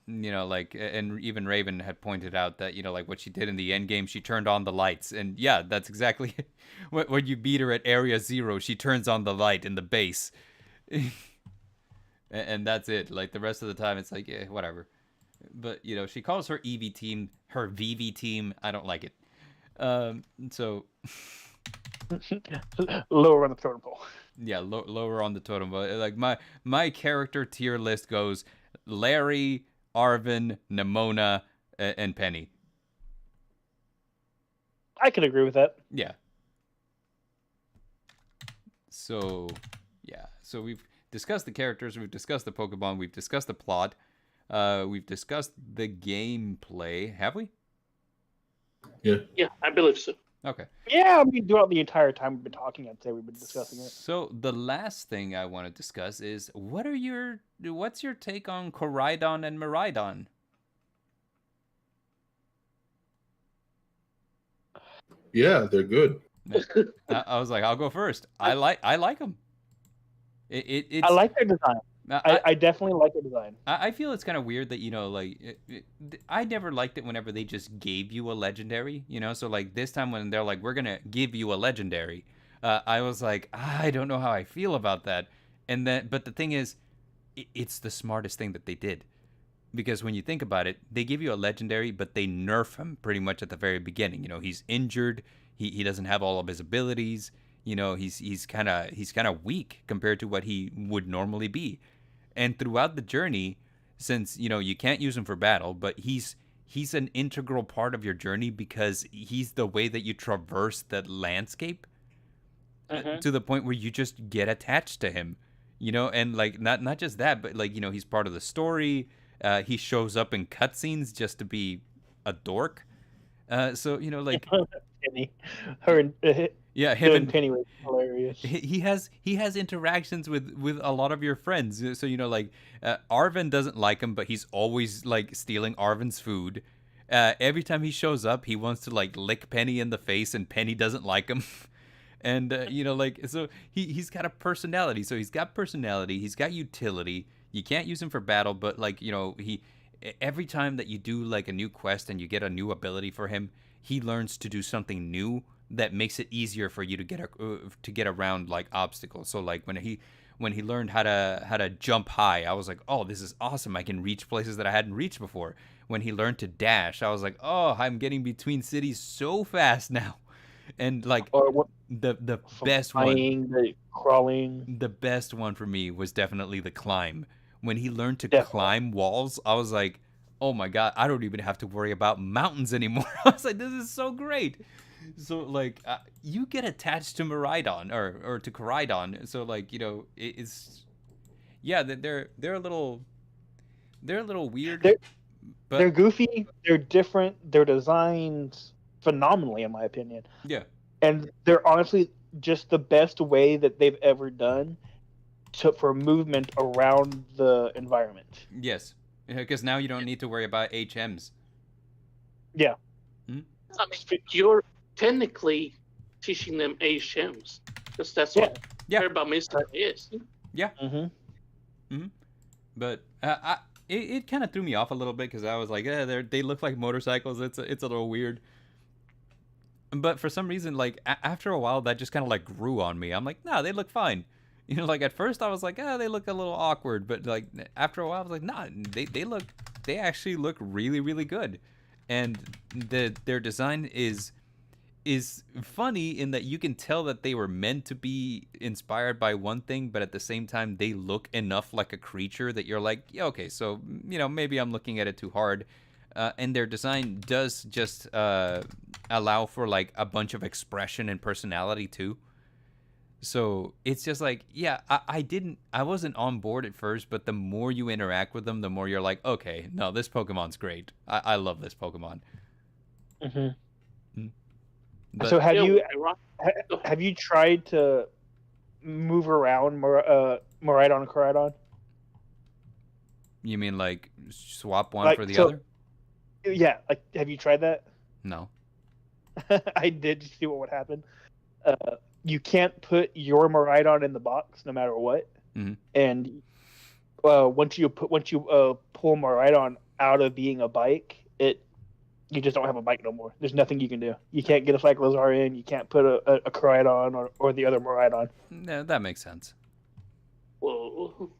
Like, and even Raven had pointed out that like what she did in the end game, she turned on the lights, and yeah, that's exactly when you beat her at Area 0, she turns on the light in the base, and that's it. Like the rest of the time, it's like whatever. But she calls her EV team her VV team. I don't like it. So lower on the totem pole. Yeah, lower on the totem pole. Like my character tier list goes Larry, Arvin, Nimona, and Penny. I can agree with that. Yeah. So we've discussed the characters, we've discussed the Pokemon, we've discussed the plot, we've discussed the gameplay. Have we? Yeah, I believe so. Okay. Yeah, I mean, throughout the entire time we've been talking, I'd say we've been discussing it. So the last thing I want to discuss is what's your take on Koraidon and Miraidon? Yeah, they're good. I was like, I'll go first. I like them. I like their design. I definitely like their design. I feel it's kind of weird that I never liked it whenever they just gave you a legendary. So like this time when they're like, we're gonna give you a legendary, I was like, I don't know how I feel about that. But the thing is, it's the smartest thing that they did, because when you think about it, they give you a legendary, but they nerf him pretty much at the very beginning. He's injured. He doesn't have all of his abilities. He's kind of weak compared to what he would normally be. And throughout the journey, since you can't use him for battle, but he's an integral part of your journey because he's the way that you traverse the landscape, to the point where you just get attached to him. And like not just that, but like he's part of the story. He shows up in cutscenes just to be a dork. So like her Yeah, him Him and and Penny was hilarious. he has interactions with a lot of your friends. So like Arvin doesn't like him, but he's always like stealing Arvin's food. Every time he shows up, he wants to like lick Penny in the face, and Penny doesn't like him. And like, so he's got a personality. So he's got personality, he's got utility. You can't use him for battle, but like, he every time that you do like a new quest and you get a new ability for him, he learns to do something new that makes it easier for you to get around like obstacles. So like when he learned how to jump high, I was like, oh, this is awesome. I can reach places that I hadn't reached before. When he learned to dash, I was like, oh, I'm getting between cities so fast now. And like Or what, the from best one, flying, the crawling. the best one for me was definitely the climb. When he learned to Definitely. climb walls, I was like, oh my god, I don't even have to worry about mountains anymore. I was like, this is so great. So like, you get attached to Miraidon or to Koraidon. So like, it's yeah, they're a little weird, They're but they're goofy. They're different. They're designed phenomenally, in my opinion. yeah, And they're honestly just the best way that they've ever done for movement around the environment. yes, because now you don't need to worry about HMs. Yeah. I mean, you're technically teaching them HMs because that's what Yeah. Turbo Mista is. Yeah. Mm-hmm. But it kind of threw me off a little bit because I was like, they look like motorcycles. It's a little weird. But for some reason, like after a while, that just kind of like grew on me. I'm like, nah, they look fine. Like at first I was like, they look a little awkward. But like after a while, I was like, nah, they actually look really, really good. And their design is funny in that you can tell that they were meant to be inspired by one thing, but at the same time they look enough like a creature that you're like, yeah, okay, so maybe I'm looking at it too hard. And their design does just allow for like a bunch of expression and personality too. So it's just like, yeah, I wasn't on board at first, but the more you interact with them, the more you're like, okay, no, this Pokemon's great. I love this Pokemon. Mm-hmm. But, So have you tried to move around Miraidon and Koraidon? you mean like swap one Like, for the so- other? Yeah, like have you tried that? No. I did to see what would happen. You can't put your Miraidon in the box no matter what. Mhm. And once you pull Miraidon out of being a bike, you just don't have a bike no more. There's nothing you can do. You can't get a Cyclozar in. You can't put a Koraidon or the other Miraidon. Yeah, that makes sense. Whoa.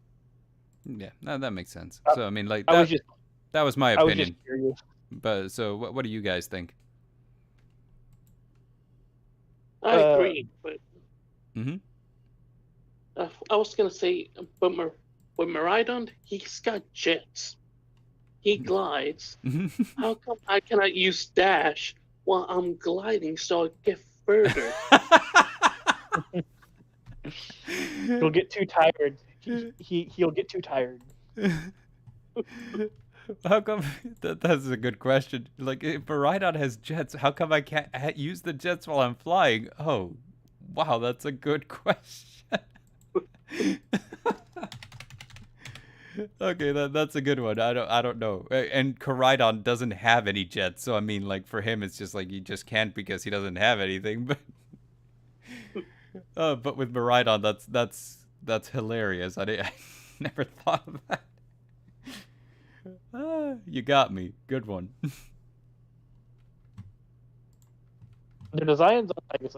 Yeah, that makes sense. So I mean, like I was that was my I was opinion. just curious. But so what do you guys think? I agree, but Mhm. I was gonna say, but with Miraidon, he's got jets. He glides. How come I cannot use dash while I'm gliding so I get further? He'll get too tired. He'll get too tired. How come that's a good question. Like if Miraidon has jets, how come I can't use the jets while I'm flying? Oh, wow, that's a good question. Okay, that's a good one. I don't know. And Koraidon doesn't have any jets, so I mean, like for him, it's just like he just can't because he doesn't have anything. But with Miraidon, that's hilarious. I never thought of that. You got me. Good one. The designs,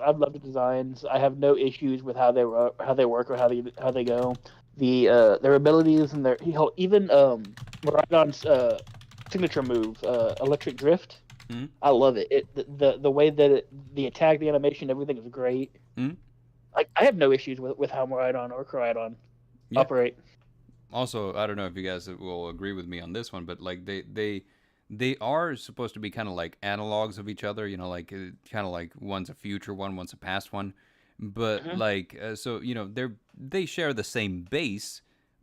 I love the designs. I have no issues with how they work or how they go. Their abilities and even Miraidon's signature move, Electric Drift. Mhm. I love it. The way that the attack, the animation, everything is great. Mhm. I have no issues with how Miraidon or Koraidon operate. Also, I don't know if you guys will agree with me on this one, but like they are supposed to be kind of like analogs of each other, like kind of like one's a future one, one's a past one. But like so they share the same base,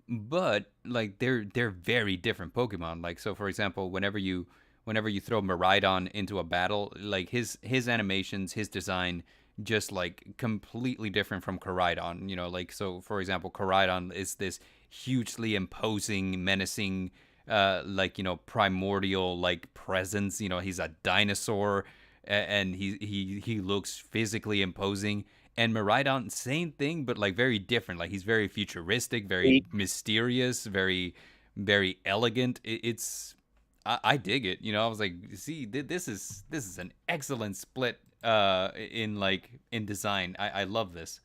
but like they're very different Pokemon. Like so for example, whenever you throw Miraidon into a battle, like his animations, his design just like completely different from Koraidon. You know, like, so for example, Koraidon is this hugely imposing, menacing, like, you know, primordial like presence. You know, he's a dinosaur, and he looks physically imposing. And Miraidon, same thing, but like very different. Like, he's very futuristic, very mysterious, very elegant. It's I dig it. You know, I was like, see, this is an excellent split in design. I love this.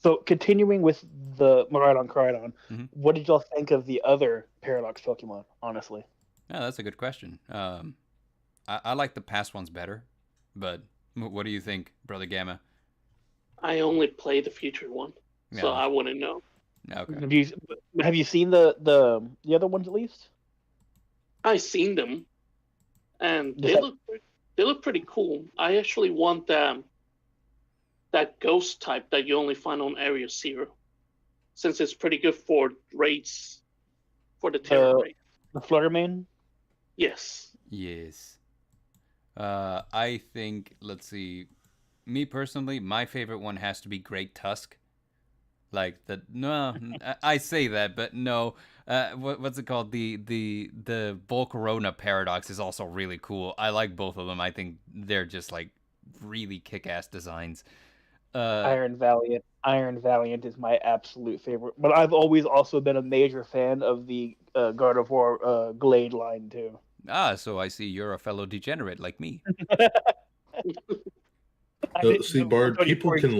So continuing with the Miraidon Koraidon, Mm-hmm. what did y'all think of the other Paradox Pokemon? Honestly, Yeah, that's a good question. I like the past ones better, but what do you think, Brother Gamma? I only play the future one, so Yeah. I wouldn't know. Okay. have you seen the other ones at least? I seen them, and Does they look pretty cool. I actually want that ghost type that you only find on Area 0, since it's pretty good for raids for the Terra raid. The Fluttermane? Yes. Yes. I think, let's see, me personally, my favorite one has to be Great Tusk. Like, no, I say that, but no. What's it called? The Volcarona Paradox is also really cool. I like both of them. I think they're just like really kick-ass designs. Iron Valiant. Iron Valiant is my absolute favorite. But I've always also been a major fan of the Gardevoir Glade line too. So I see you're a fellow degenerate like me. See, Bard, people can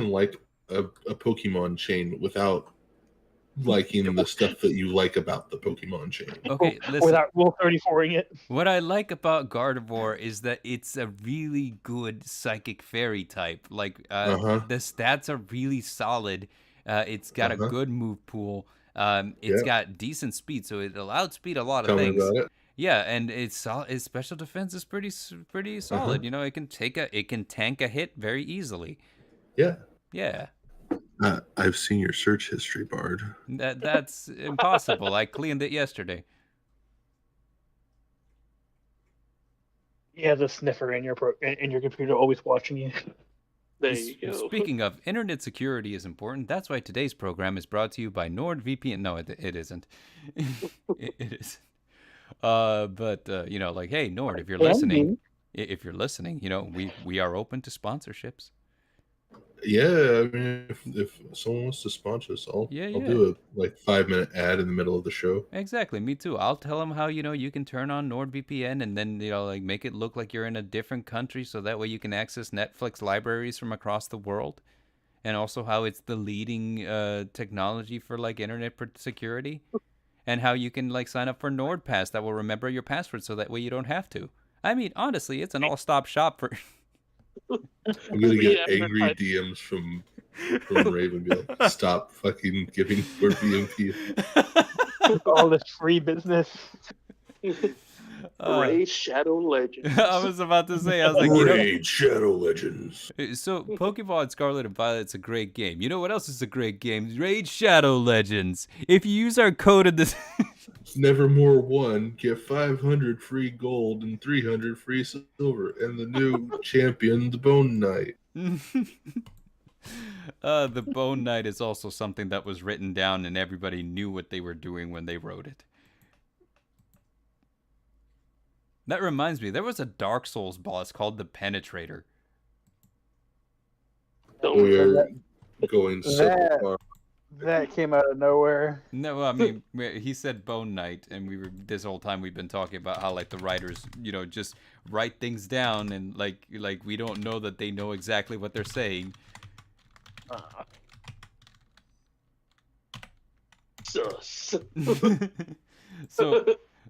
like a Pokemon chain without liking the stuff that you like about the Pokemon chain. Okay, listen. Without Rule 34ing it. What I like about Gardevoir is that it's a really good psychic fairy type. Like, the stats are really solid. It's got a good move pool. It's got decent speed, so it outspeed a lot of things. Tell me about it. Yeah, and its special defense is pretty solid. You know, it can tank a hit very easily. Yeah. Yeah. I've seen your search history, Bard. That's impossible. I cleaned it yesterday. Yeah, the sniffer in your computer always watching you. There you go. Speaking of, internet security is important. That's why today's program is brought to you by NordVPN. No, it isn't. it isn't. But you know, like, hey, Nord, if you're listening, you know, we are open to sponsorships. Yeah, I mean, if someone wants to sponsor us, I'll do a 5-minute ad in the middle of the show. Exactly, me too. I'll tell them how, you know, you can turn on NordVPN and then, you know, like, make it look like you're in a different country, so that way you can access Netflix libraries from across the world, and also how it's the leading technology for like internet security, and how you can like sign up for NordPass that will remember your password, so that way you don't have to. I mean, honestly, it's an all-stop shop for. I'm gonna get angry DMs from Ravenville. Stop fucking giving for BMP. All this free business. Raid Shadow Legends. I was about to say, I was like, Raid Shadow Legends. So Pokemon Scarlet and Violet's a great game. You know what else is a great game? Raid Shadow Legends. If you use our code in this. Nevermore 1, get 500 free gold and 300 free silver, and the new champion, the Bone Knight. The Bone Knight is also something that was written down, and everybody knew what they were doing when they wrote it. That reminds me, there was a Dark Souls boss called the Penetrator. We are going so far. That came out of nowhere. No, I mean, he said Bone Knight, and this whole time we've been talking about how like the writers, you know, just write things down, and like we don't know that they know exactly what they're saying. Sus. So,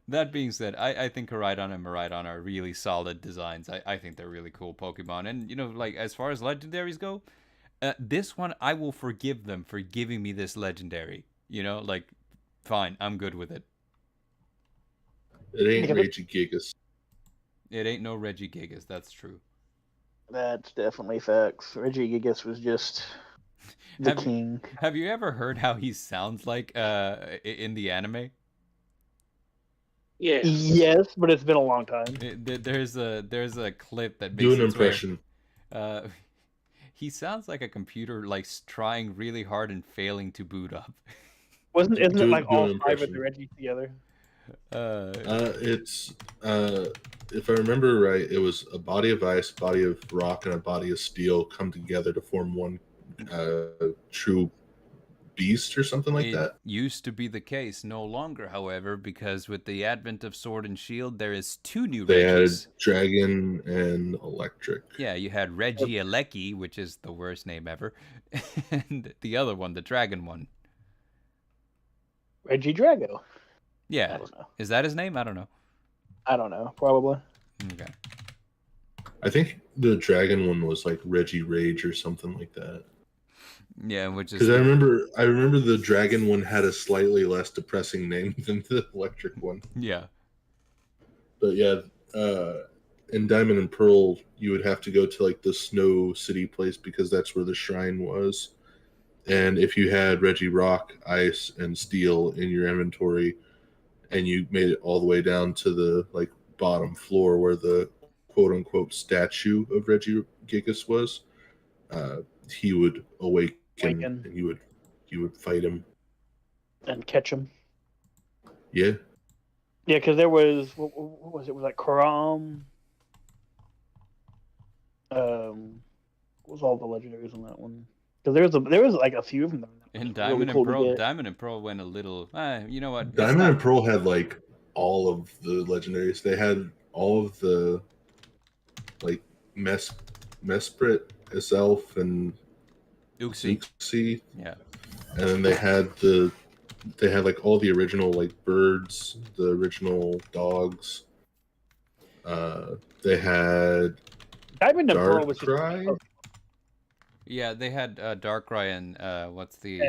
that being said, I think Koraidon and Miraidon are really solid designs. I think they're really cool Pokemon, and you know, like as far as legendaries go. This one, I will forgive them for giving me this legendary. You know, like, fine, I'm good with it. It ain't Regigigas. It ain't no Regigigas, that's true. That's definitely facts. Regigigas was just the king. Have you ever heard how he sounds like in the anime? Yes. Yes, but it's been a long time. There's a clip that makes Do an impression. Uh, he sounds like a computer, like trying really hard and failing to boot up. Isn't it Do like do all an five of impression. the Reggies together? It's if I remember right, it was a body of ice, body of rock, and a body of steel come together to form one true beast or something like It that. used to be the case, no longer, however, because with the advent of Sword and Shield, there is two new They added Reggies. dragon and electric. Yeah, you had Reggie Alecki, which is the worst name ever, and the other one, the dragon one. Reggie Drago. Yeah, I don't know. is that his name? I don't know. I don't know. Probably. Okay. I think the dragon one was like Reggie Rage or something like that. Yeah, which is Because I remember the dragon one had a slightly less depressing name than the electric one. yeah. But yeah, in Diamond and Pearl, you would have to go to like the Snow City place because that's where the shrine was. And if you had Reggie Rock, Ice, and Steel in your inventory, and you made it all the way down to the like bottom floor where the quote unquote statue of Reggie Gigas was, he would awaken, and you would fight him and catch him. Yeah. Yeah, because there was what was it? It was like Karam. What was all the legendaries on that one? Because there was like a few of them. In Diamond and Pearl, Diamond and Pearl went a little. You know what? Diamond and Pearl had like all of the legendaries. They had all of the like Mesprit itself and Uxie. Yeah. And then they had like all the original like birds, the original dogs. They had Diamond and Pearl was Darkrai. Yeah, they had Darkrai and what's the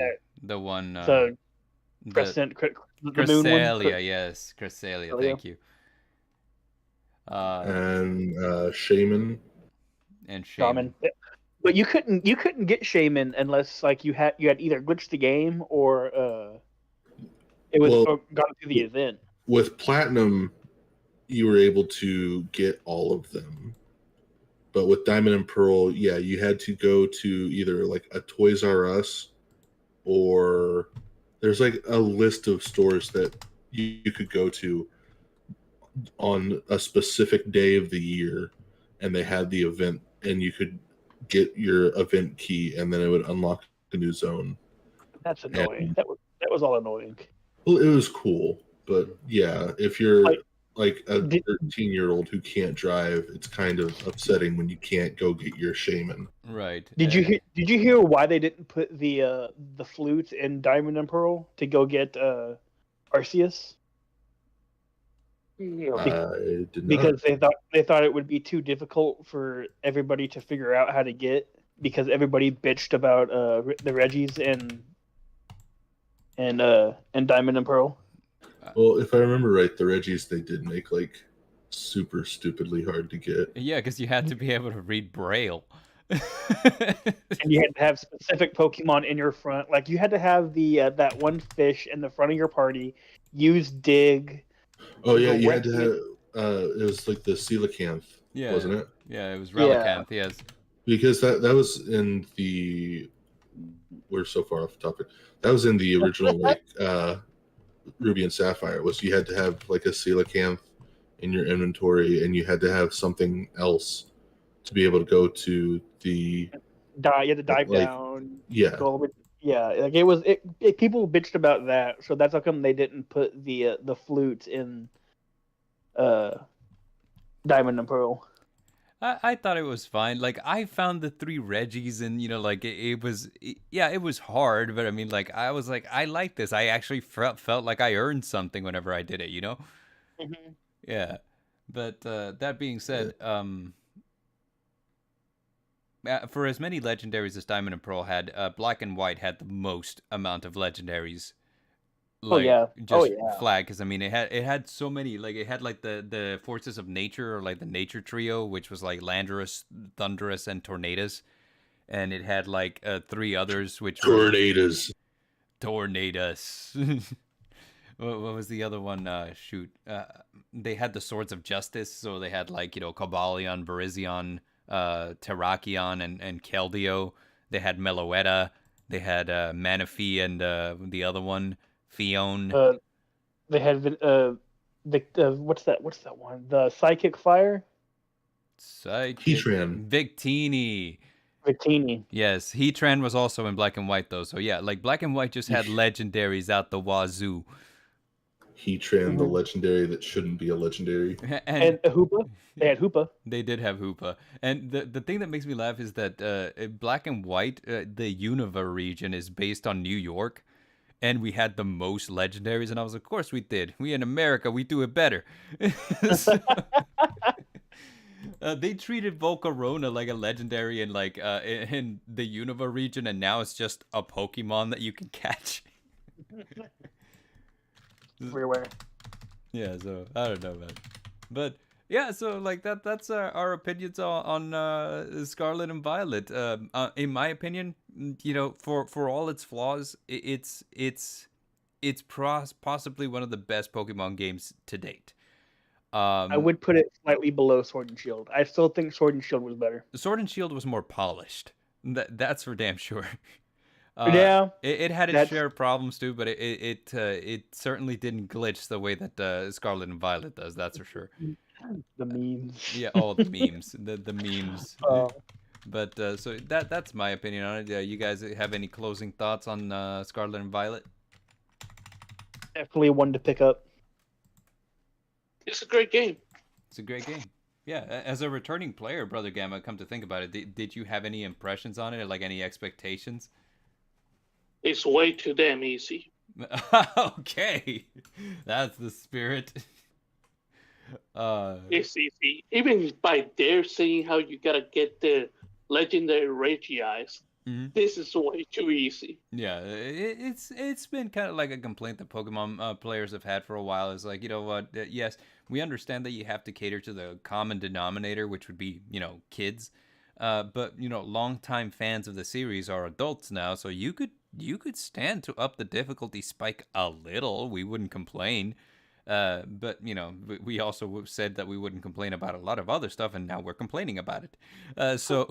one? The Crescelia, yes, Crescelia. Thank you. And Shaman. And Shaman. But you couldn't get Shaman unless like you had either glitched the game or it was gone through the event. With Platinum, you were able to get all of them. But with Diamond and Pearl, yeah, you had to go to either like a Toys R Us or there's like a list of stores that you could go to on a specific day of the year, and they had the event, and you could get your event key, and then it would unlock a new zone. That's annoying. And that was all annoying. Well, it was cool, but yeah, if you're like a 13-year-old who can't drive, it's kind of upsetting when you can't go get your Shaman. Right. Did you hear why they didn't put the flute in Diamond and Pearl to go get Arceus? Because they thought it would be too difficult for everybody to figure out how to get, because everybody bitched about the Reggies and Diamond and Pearl. Well, if I remember right, the Reggies they did make like super stupidly hard to get. Yeah, because you had to be able to read Braille. And you had to have specific Pokemon in your front. Like you had to have the that one fish in the front of your party. Use Dig. Oh yeah, you had to have. It was like the Coelacanth, wasn't it? Yeah, it was Relicanth. Yes. Because that was in the. We're so far off topic. That was in the original like Ruby and Sapphire. Was you had to have like a Coelacanth in your inventory, and you had to have something else to be able to go to the. You had to dive down. Yeah. Like people bitched about that, so that's how come they didn't put the flute in Diamond and Pearl. I thought it was fine. Like I found the 3 Reggies, and like it was hard, but I mean, like I was like, I like this. I actually felt like I earned something whenever I did it, Mm-hmm. Yeah, but that being said, for as many legendaries as Diamond and Pearl had, Black and White had the most amount of legendaries. Flag, because I mean it had so many. Like it had like the forces of nature, or like the nature trio, which was like Landorus, Thundurus, and Tornadus, and it had like 3 others, which Tornadus. What was the other one? They had the Swords of Justice, so they had like Cobalion, Virizion, Terrakion and Keldeo. They had Meloetta. They had Manaphy and the other one, Fion. They had what's that one? The Psychic Fire. Psychic. Heatran. Victini. Victini. Yes, Heatran was also in Black and White though. So yeah, like Black and White just had legendaries out the wazoo. Heatran, the legendary that shouldn't be a legendary. And Hoopa. They had Hoopa. They did have Hoopa. And the thing that makes me laugh is that Black and White, the Unova region is based on New York. And we had the most legendaries. And I was like, of course we did. We in America, we do it better. So, they treated Volcarona like a legendary in like in the Unova region. And now it's just a Pokemon that you can catch. Everywhere. Yeah, so I don't know, man. But yeah, so like that's our opinions on Scarlet and Violet. In my opinion, you know, for all its flaws, it's possibly one of the best Pokemon games to date. I would put it slightly below Sword and Shield. I still think Sword and Shield was better. Sword and Shield was more polished. That's for damn sure. Yeah, it had its share of problems too, but it certainly didn't glitch the way that Scarlet and Violet does. That's for sure. The memes. Yeah, all the memes, the memes. But so that's my opinion on it. You guys have any closing thoughts on Scarlet and Violet? Definitely one to pick up. It's a great game. It's a great game. Yeah, as a returning player, Brother Gamma, come to think about it, did you have any impressions on it, or like any expectations? It's way too damn easy. Okay, that's the spirit. It's easy. Even by their saying how you gotta get the legendary Regieyes, this is way too easy. Yeah, it's been kind of like a complaint that Pokemon players have had for a while. Is like, you know what? Yes, we understand that you have to cater to the common denominator, which would be, you know, kids. But you know, longtime fans of the series are adults now, so you could stand to up the difficulty spike a little. We wouldn't complain. But you know, we also said that we wouldn't complain about a lot of other stuff, and now we're complaining about it. So,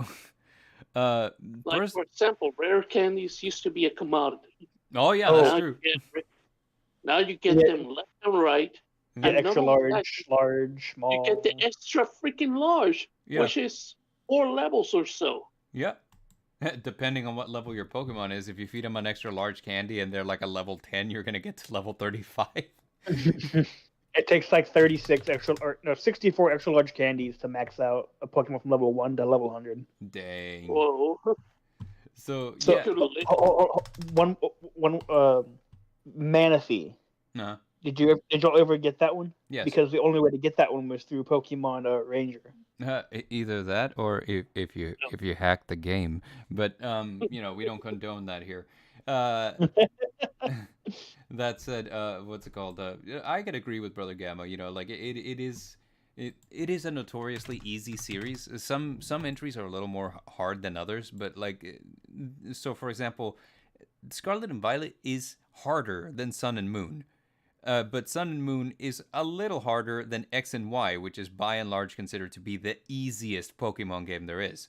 like for example, rare candies used to be a commodity. Oh yeah, that's true. Now you get them left and right. And extra large, small. You get the extra freaking large, which is 4 levels or so. Yeah. Depending on what level your Pokemon is, if you feed them an extra large candy and they're like a level 10, you're gonna get to level 35. It takes like 64 extra large candies to max out a Pokemon from level 1 to level 100. Dang. Whoa. So yeah. One Manaphy. Uh-huh. Did you ever get that one? Yes. Because the only way to get that one was through Pokemon Ranger. Either that, or if you hack the game. But you know, we don't condone that here. That said, what's it called? I could agree with Brother Gamma. You know, like it is a notoriously easy series. Some entries are a little more hard than others, but like, so for example, Scarlet and Violet is harder than Sun and Moon. But Sun and Moon is a little harder than X and Y, which is by and large considered to be the easiest Pokemon game there is.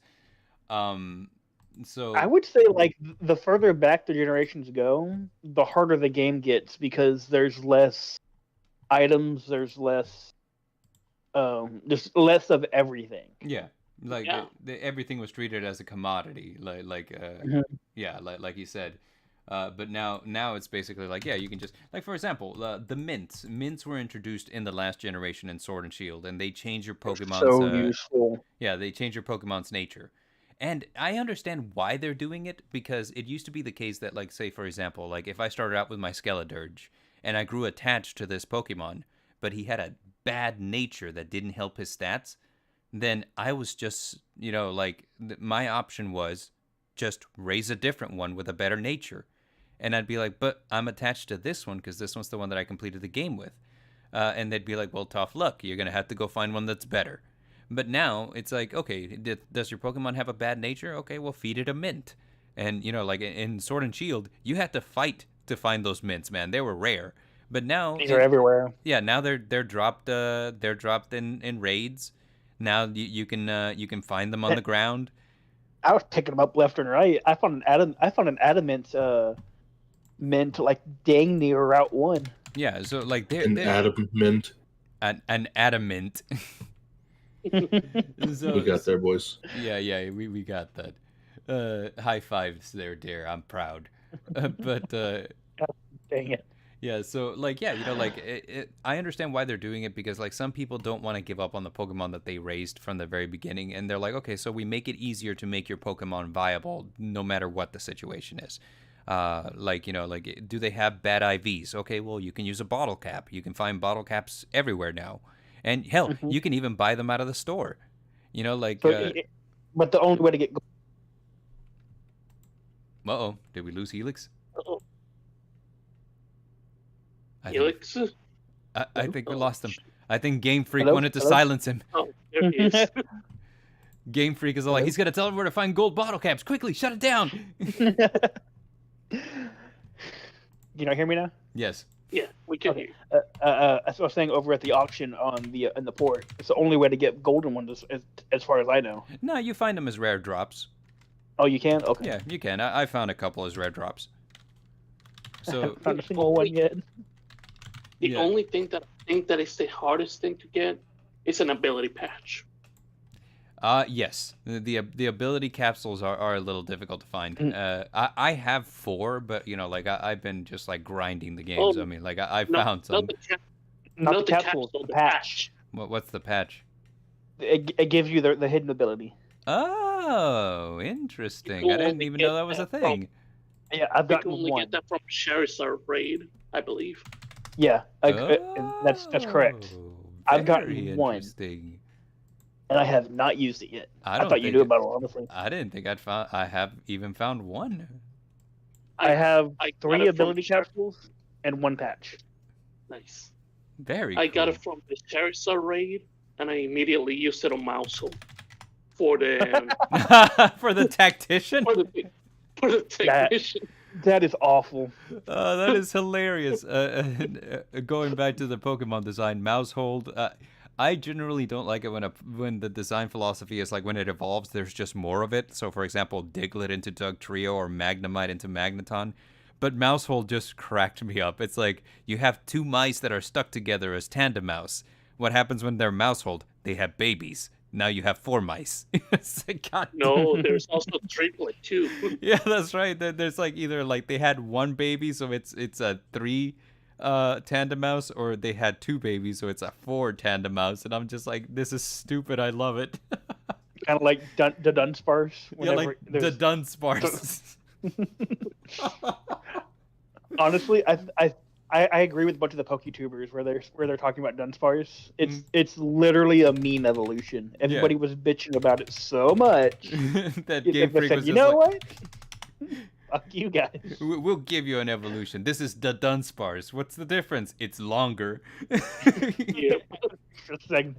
So I would say, like, the further back the generations go, the harder the game gets, because there's less items, there's less, just less of everything. Yeah, like everything was treated as a commodity, like you said. But now it's basically like, you can just, like, for example, the mints were introduced in the last generation in Sword and Shield, and they change your Pokemon's so useful. Yeah, they change your Pokemon's nature. And I understand why they're doing it, because it used to be the case that, like, say, for example, like, if I started out with my Skeledirge, and I grew attached to this Pokemon, but he had a bad nature that didn't help his stats, then I was just, you know, like, my option was just raise a different one with a better nature. And I'd be like, but I'm attached to this one because this one's the one that I completed the game with. And they'd be like, well, tough luck. You're going to have to go find one that's better. But now it's like, okay, does your Pokemon have a bad nature? Okay, well, feed it a mint. And, you know, like in Sword and Shield, you had to fight to find those mints, man. They were rare. But now these are everywhere. Yeah, now they're dropped in raids. Now you can find them on the ground. I was picking them up left and right. I found an adamant mint like dang near Route 1. Yeah, so like An adamant. an adamant. So, We got there, boys. Yeah, we got that. High fives there, dear. I'm proud. But Dang it. yeah, so like yeah, like I understand why they're doing it because like some people don't want to give up on the Pokemon that they raised from the very beginning, and they're like, okay, so we make it easier to make your Pokemon viable no matter what the situation is. Like like do they have bad IVs? Okay, well you can use a bottle cap. You can find bottle caps everywhere now, and hell, you can even buy them out of the store. Like. So, but the only way to get Uh-oh, did we lose Helix? Uh-oh. I Helix? think we lost him. I think Game Freak Hello? wanted to Hello? silence him. Oh, there he is. Game Freak is all like, he's gonna tell him where to find gold bottle caps. Quickly, shut it down. You not hear me now? Yes. Yeah, we can hear Okay. As I was saying over at the auction on the in the port, it's the only way to get golden ones as far as I know. No, you find them as rare drops. Oh, you can? Okay. Yeah, you can. I found a couple as rare drops. So Haven't found a single one yet. The Yeah. only thing that I think that is the hardest thing to get is an ability patch. yes, the ability capsules are a little difficult to find. I have 4, but like I've been just like grinding the games. Oh, I mean, like I No, found some. Not the capsule, capsule, the the patch. What's the patch? It gives you the hidden ability. Oh, interesting. You I didn't only even get know that was a that thing. Yeah, I've You got can only one. get that from Charizard raid, I believe. Yeah, that's correct. I've gotten Very one. interesting. And I have not used it yet. I I don't thought you think knew it- about it, honestly. I didn't think I have even found one. I have I got 3 it from ability capsules and 1 patch. Nice. Very I cool. got it from the Charizard raid, and I immediately used it on Mousehole for the For the tactician? for the technician. That is awful. That is hilarious. Going back to the Pokemon design, Mousehold. I generally don't like it when the design philosophy is like when it evolves, there's just more of it. So, for example, Diglett into Dugtrio or Magnemite into Magneton. But Mousehold just cracked me up. It's like you have 2 mice that are stuck together as tandem mouse. What happens when they're Mousehold? They have babies. Now you have 4 mice. It's like, God. No, there's also triplet too. Yeah, that's right. There's like either like they had 1 baby, so it's a 3 tandem mouse, or they had 2 babies, so it's a 4 tandem mouse. And I'm just like, this is stupid. I love it. Kind of like the Dunsparce. Yeah, like the Dunsparce. Honestly, I agree with a bunch of the PokeTubers where they're talking about Dunsparce. It's literally a meme evolution. Everybody was bitching about it so much. That They Game Freak said, was you just know like, what? Fuck you guys. We'll give you an evolution. This is the Dunsparce. What's the difference? It's longer. Yeah. Extra segment.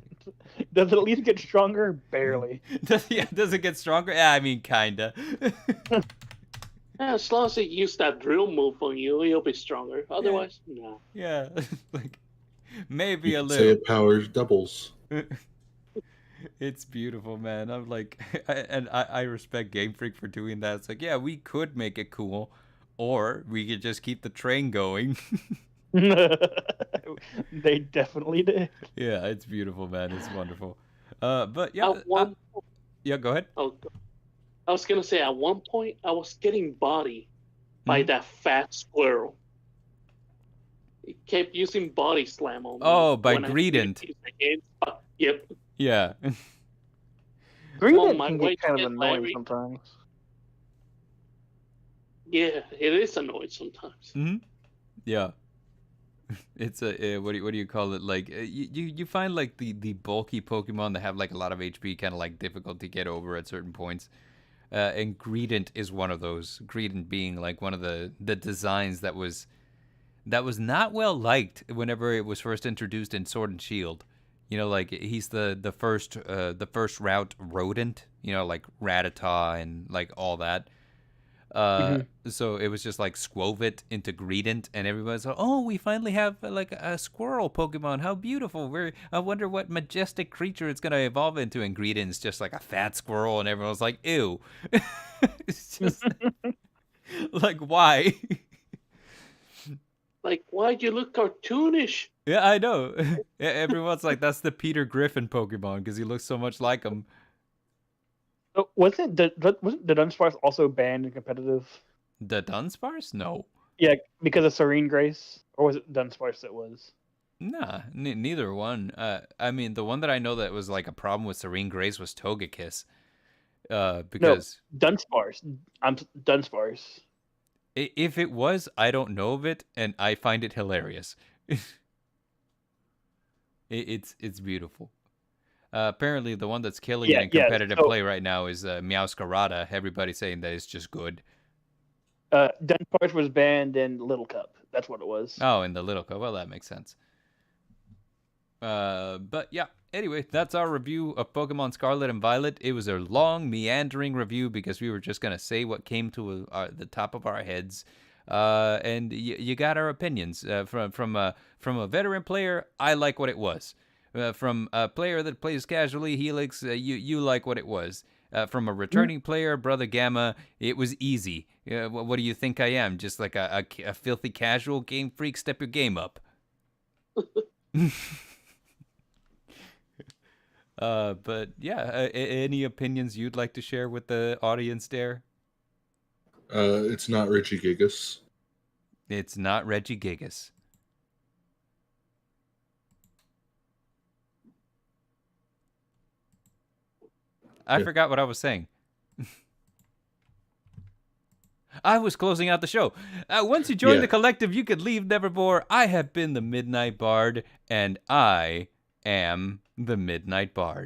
Does it at least get stronger? Barely. Does it get stronger? Yeah, I mean, kinda. Yeah, as long as they use that drill move on you, you'll be stronger. Otherwise, no. Yeah, like maybe a You say little. it powers doubles. It's beautiful, man. I'm like, I respect Game Freak for doing that. It's like, yeah, we could make it cool, or we could just keep the train going. They definitely did. Yeah, it's beautiful, man. It's wonderful. But yeah, At one, yeah, go ahead. oh, I was gonna say at one point I was getting body by that fat squirrel. He kept using body slam on me. Oh, by when I Greedent. used the game. Yep. Yeah. Greedent my can way get kind to of get annoying Larry. sometimes. Yeah, it is annoying sometimes. Mm-hmm. Yeah. It's a what do you call it? Like you find like the bulky Pokemon that have like a lot of HP kind of like difficult to get over at certain points. And Greedent is one of those. Greedent being like one of the designs that was not well liked whenever it was first introduced in Sword and Shield. Like he's the first route rodent. Like Rattata and like all that. So it was just like Squovit into Greedent, and everybody's like, "Oh, we finally have like a squirrel Pokemon. How beautiful! I wonder what majestic creature it's gonna evolve into." And Greedent's just like a fat squirrel, and everyone's like, "Ew!" It's just like, why? Like, why'd you look cartoonish? Yeah, I know. Everyone's like, "That's the Peter Griffin Pokemon because he looks so much like him." Oh, wasn't the Dunsparce also banned in competitive? The Dunsparce? No. Yeah, because of Serene Grace, or was it Dunsparce that was? Nah, neither one. I mean, the one that I know that was like a problem with Serene Grace was Togekiss. Because Dunsparce. I'm Dunsparce. If it was, I don't know of it, and I find it hilarious. It's beautiful. Apparently, the one that's killing it in competitive play right now is Meowscarada. Everybody's saying that it's just good. Dunsparce was banned in Little Cup. That's what it was. Oh, in the Little Cup. Well, that makes sense. But yeah. Anyway, that's our review of Pokemon Scarlet and Violet. It was a long, meandering review because we were just gonna say what came to the top of our heads. And you got our opinions. From a veteran player, I like what it was. From a player that plays casually, Helix, you like what it was. From a returning player, Brother Gamma, it was easy. What do you think I am? Just like a filthy casual game freak? Step your game up. But yeah, any opinions you'd like to share with the audience there? It's not Reggie Gigas. It's not Reggie Gigas. I forgot what I was saying. I was closing out the show. Once you join the collective, you could leave Nevermore. I have been the Midnight Bard, and I am the Midnight Bard.